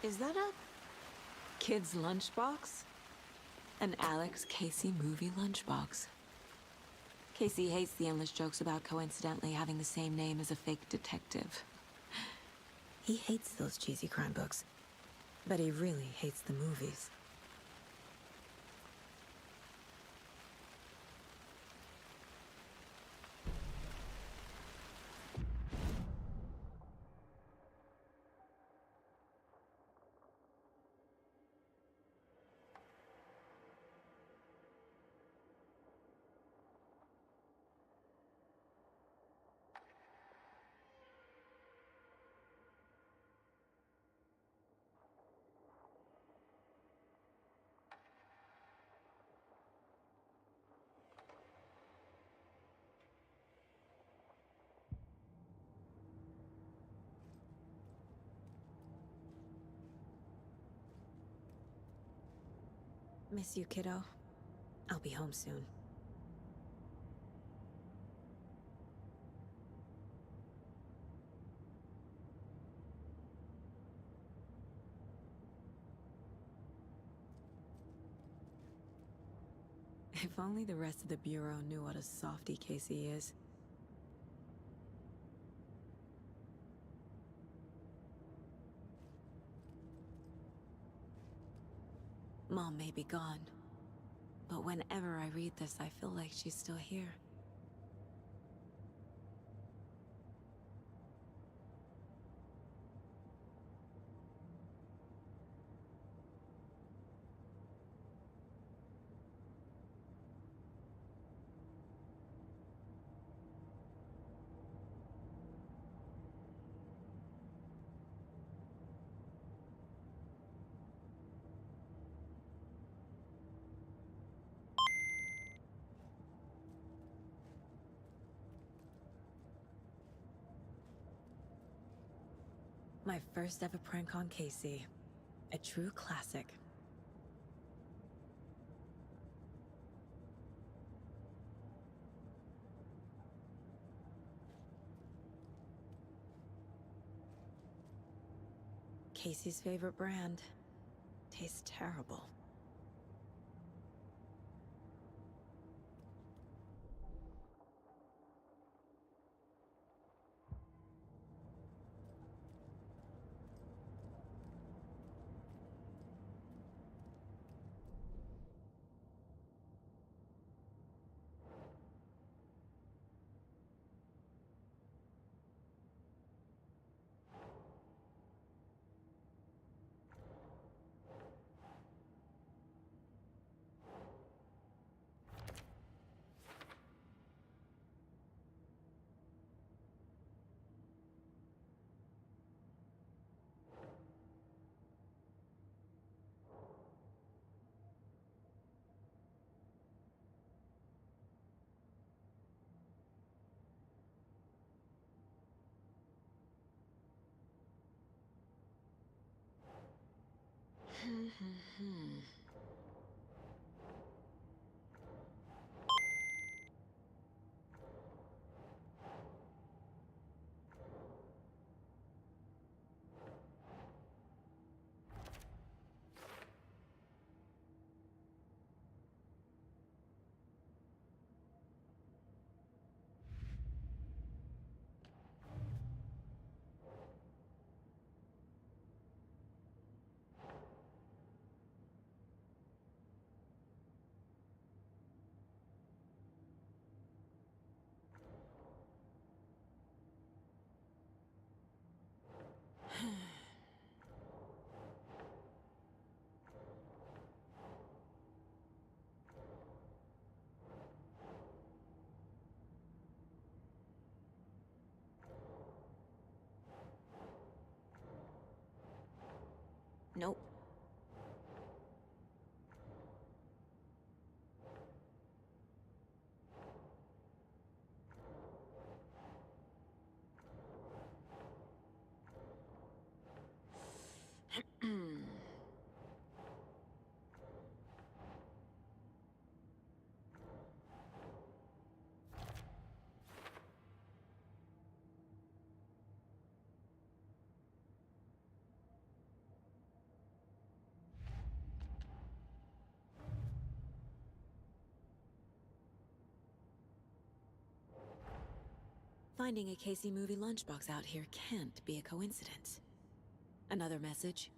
Is that a kid's lunchbox? An Alex Casey movie lunchbox. Casey hates the endless jokes about coincidentally having the same name as a fake detective. He hates those cheesy crime books, but he really hates the movies. Miss you, kiddo. I'll be home soon. If only the rest of the Bureau knew what a softy Casey is. Mom may be gone, but whenever I read this, I feel like she's still here. My first ever prank on Casey. A true classic. Casey's favorite brand. Tastes terrible. Nope. Finding a Casey movie lunchbox out here can't be a coincidence. Another message?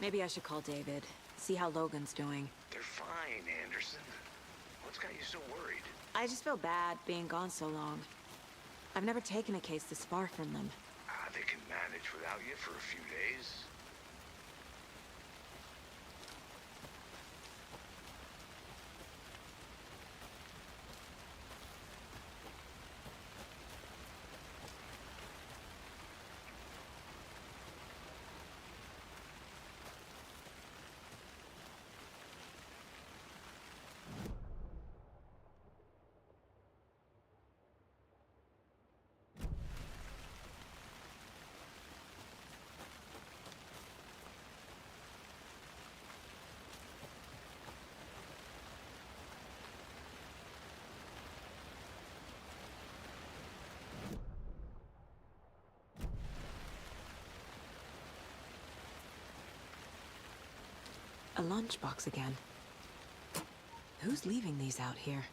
Maybe I should call David, see how Logan's doing. They're fine, Anderson. What's got you so worried? I just feel bad being gone so long. I've never taken a case this far from them. They can manage without you for a few days. A lunchbox again. Who's leaving these out here?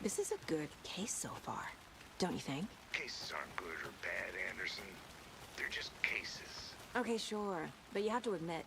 This is a good case so far, don't you think? Cases aren't good or bad, Anderson. They're just cases. Okay, sure. But you have to admit,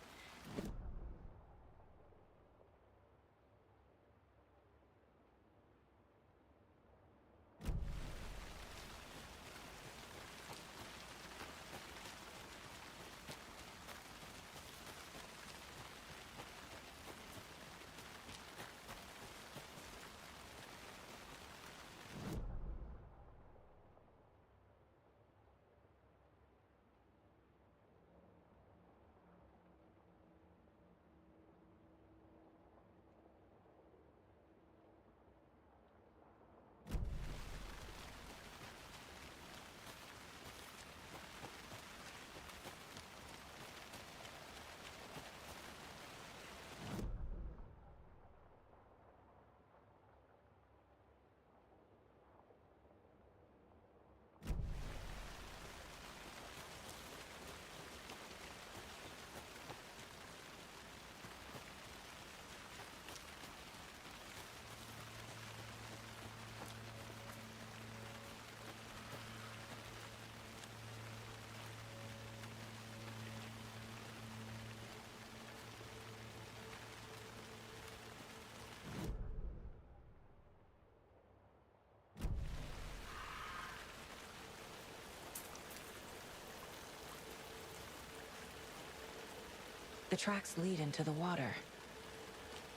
the tracks lead into the water.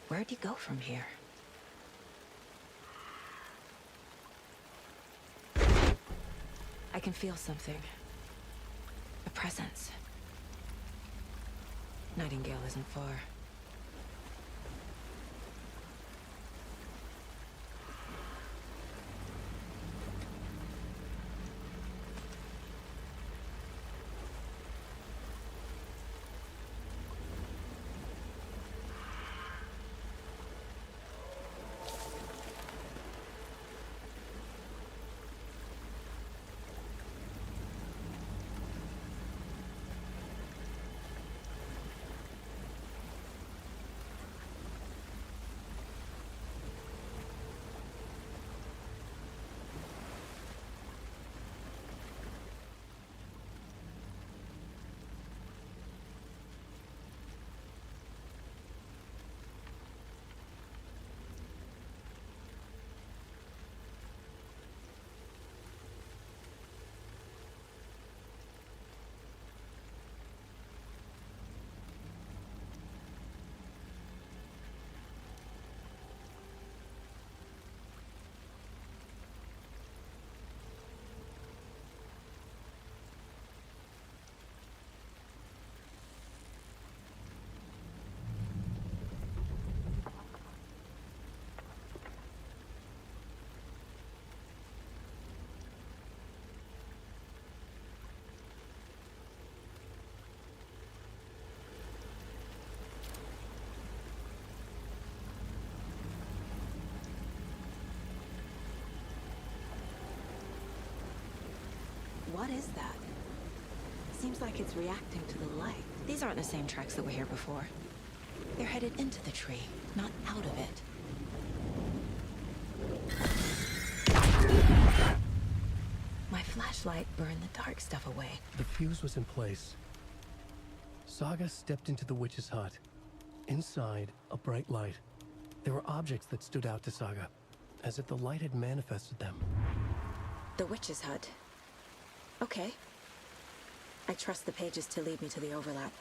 Where'd you go from here? I can feel something. A presence. Nightingale isn't far. What is that? Seems like it's reacting to the light. These aren't the same tracks that were here before. They're headed into the tree, not out of it. My flashlight burned the dark stuff away. The fuse was in place. Saga stepped into the witch's hut. Inside, a bright light. There were objects that stood out to Saga, as if the light had manifested them. The witch's hut. Okay. I trust the pages to lead me to the overlap.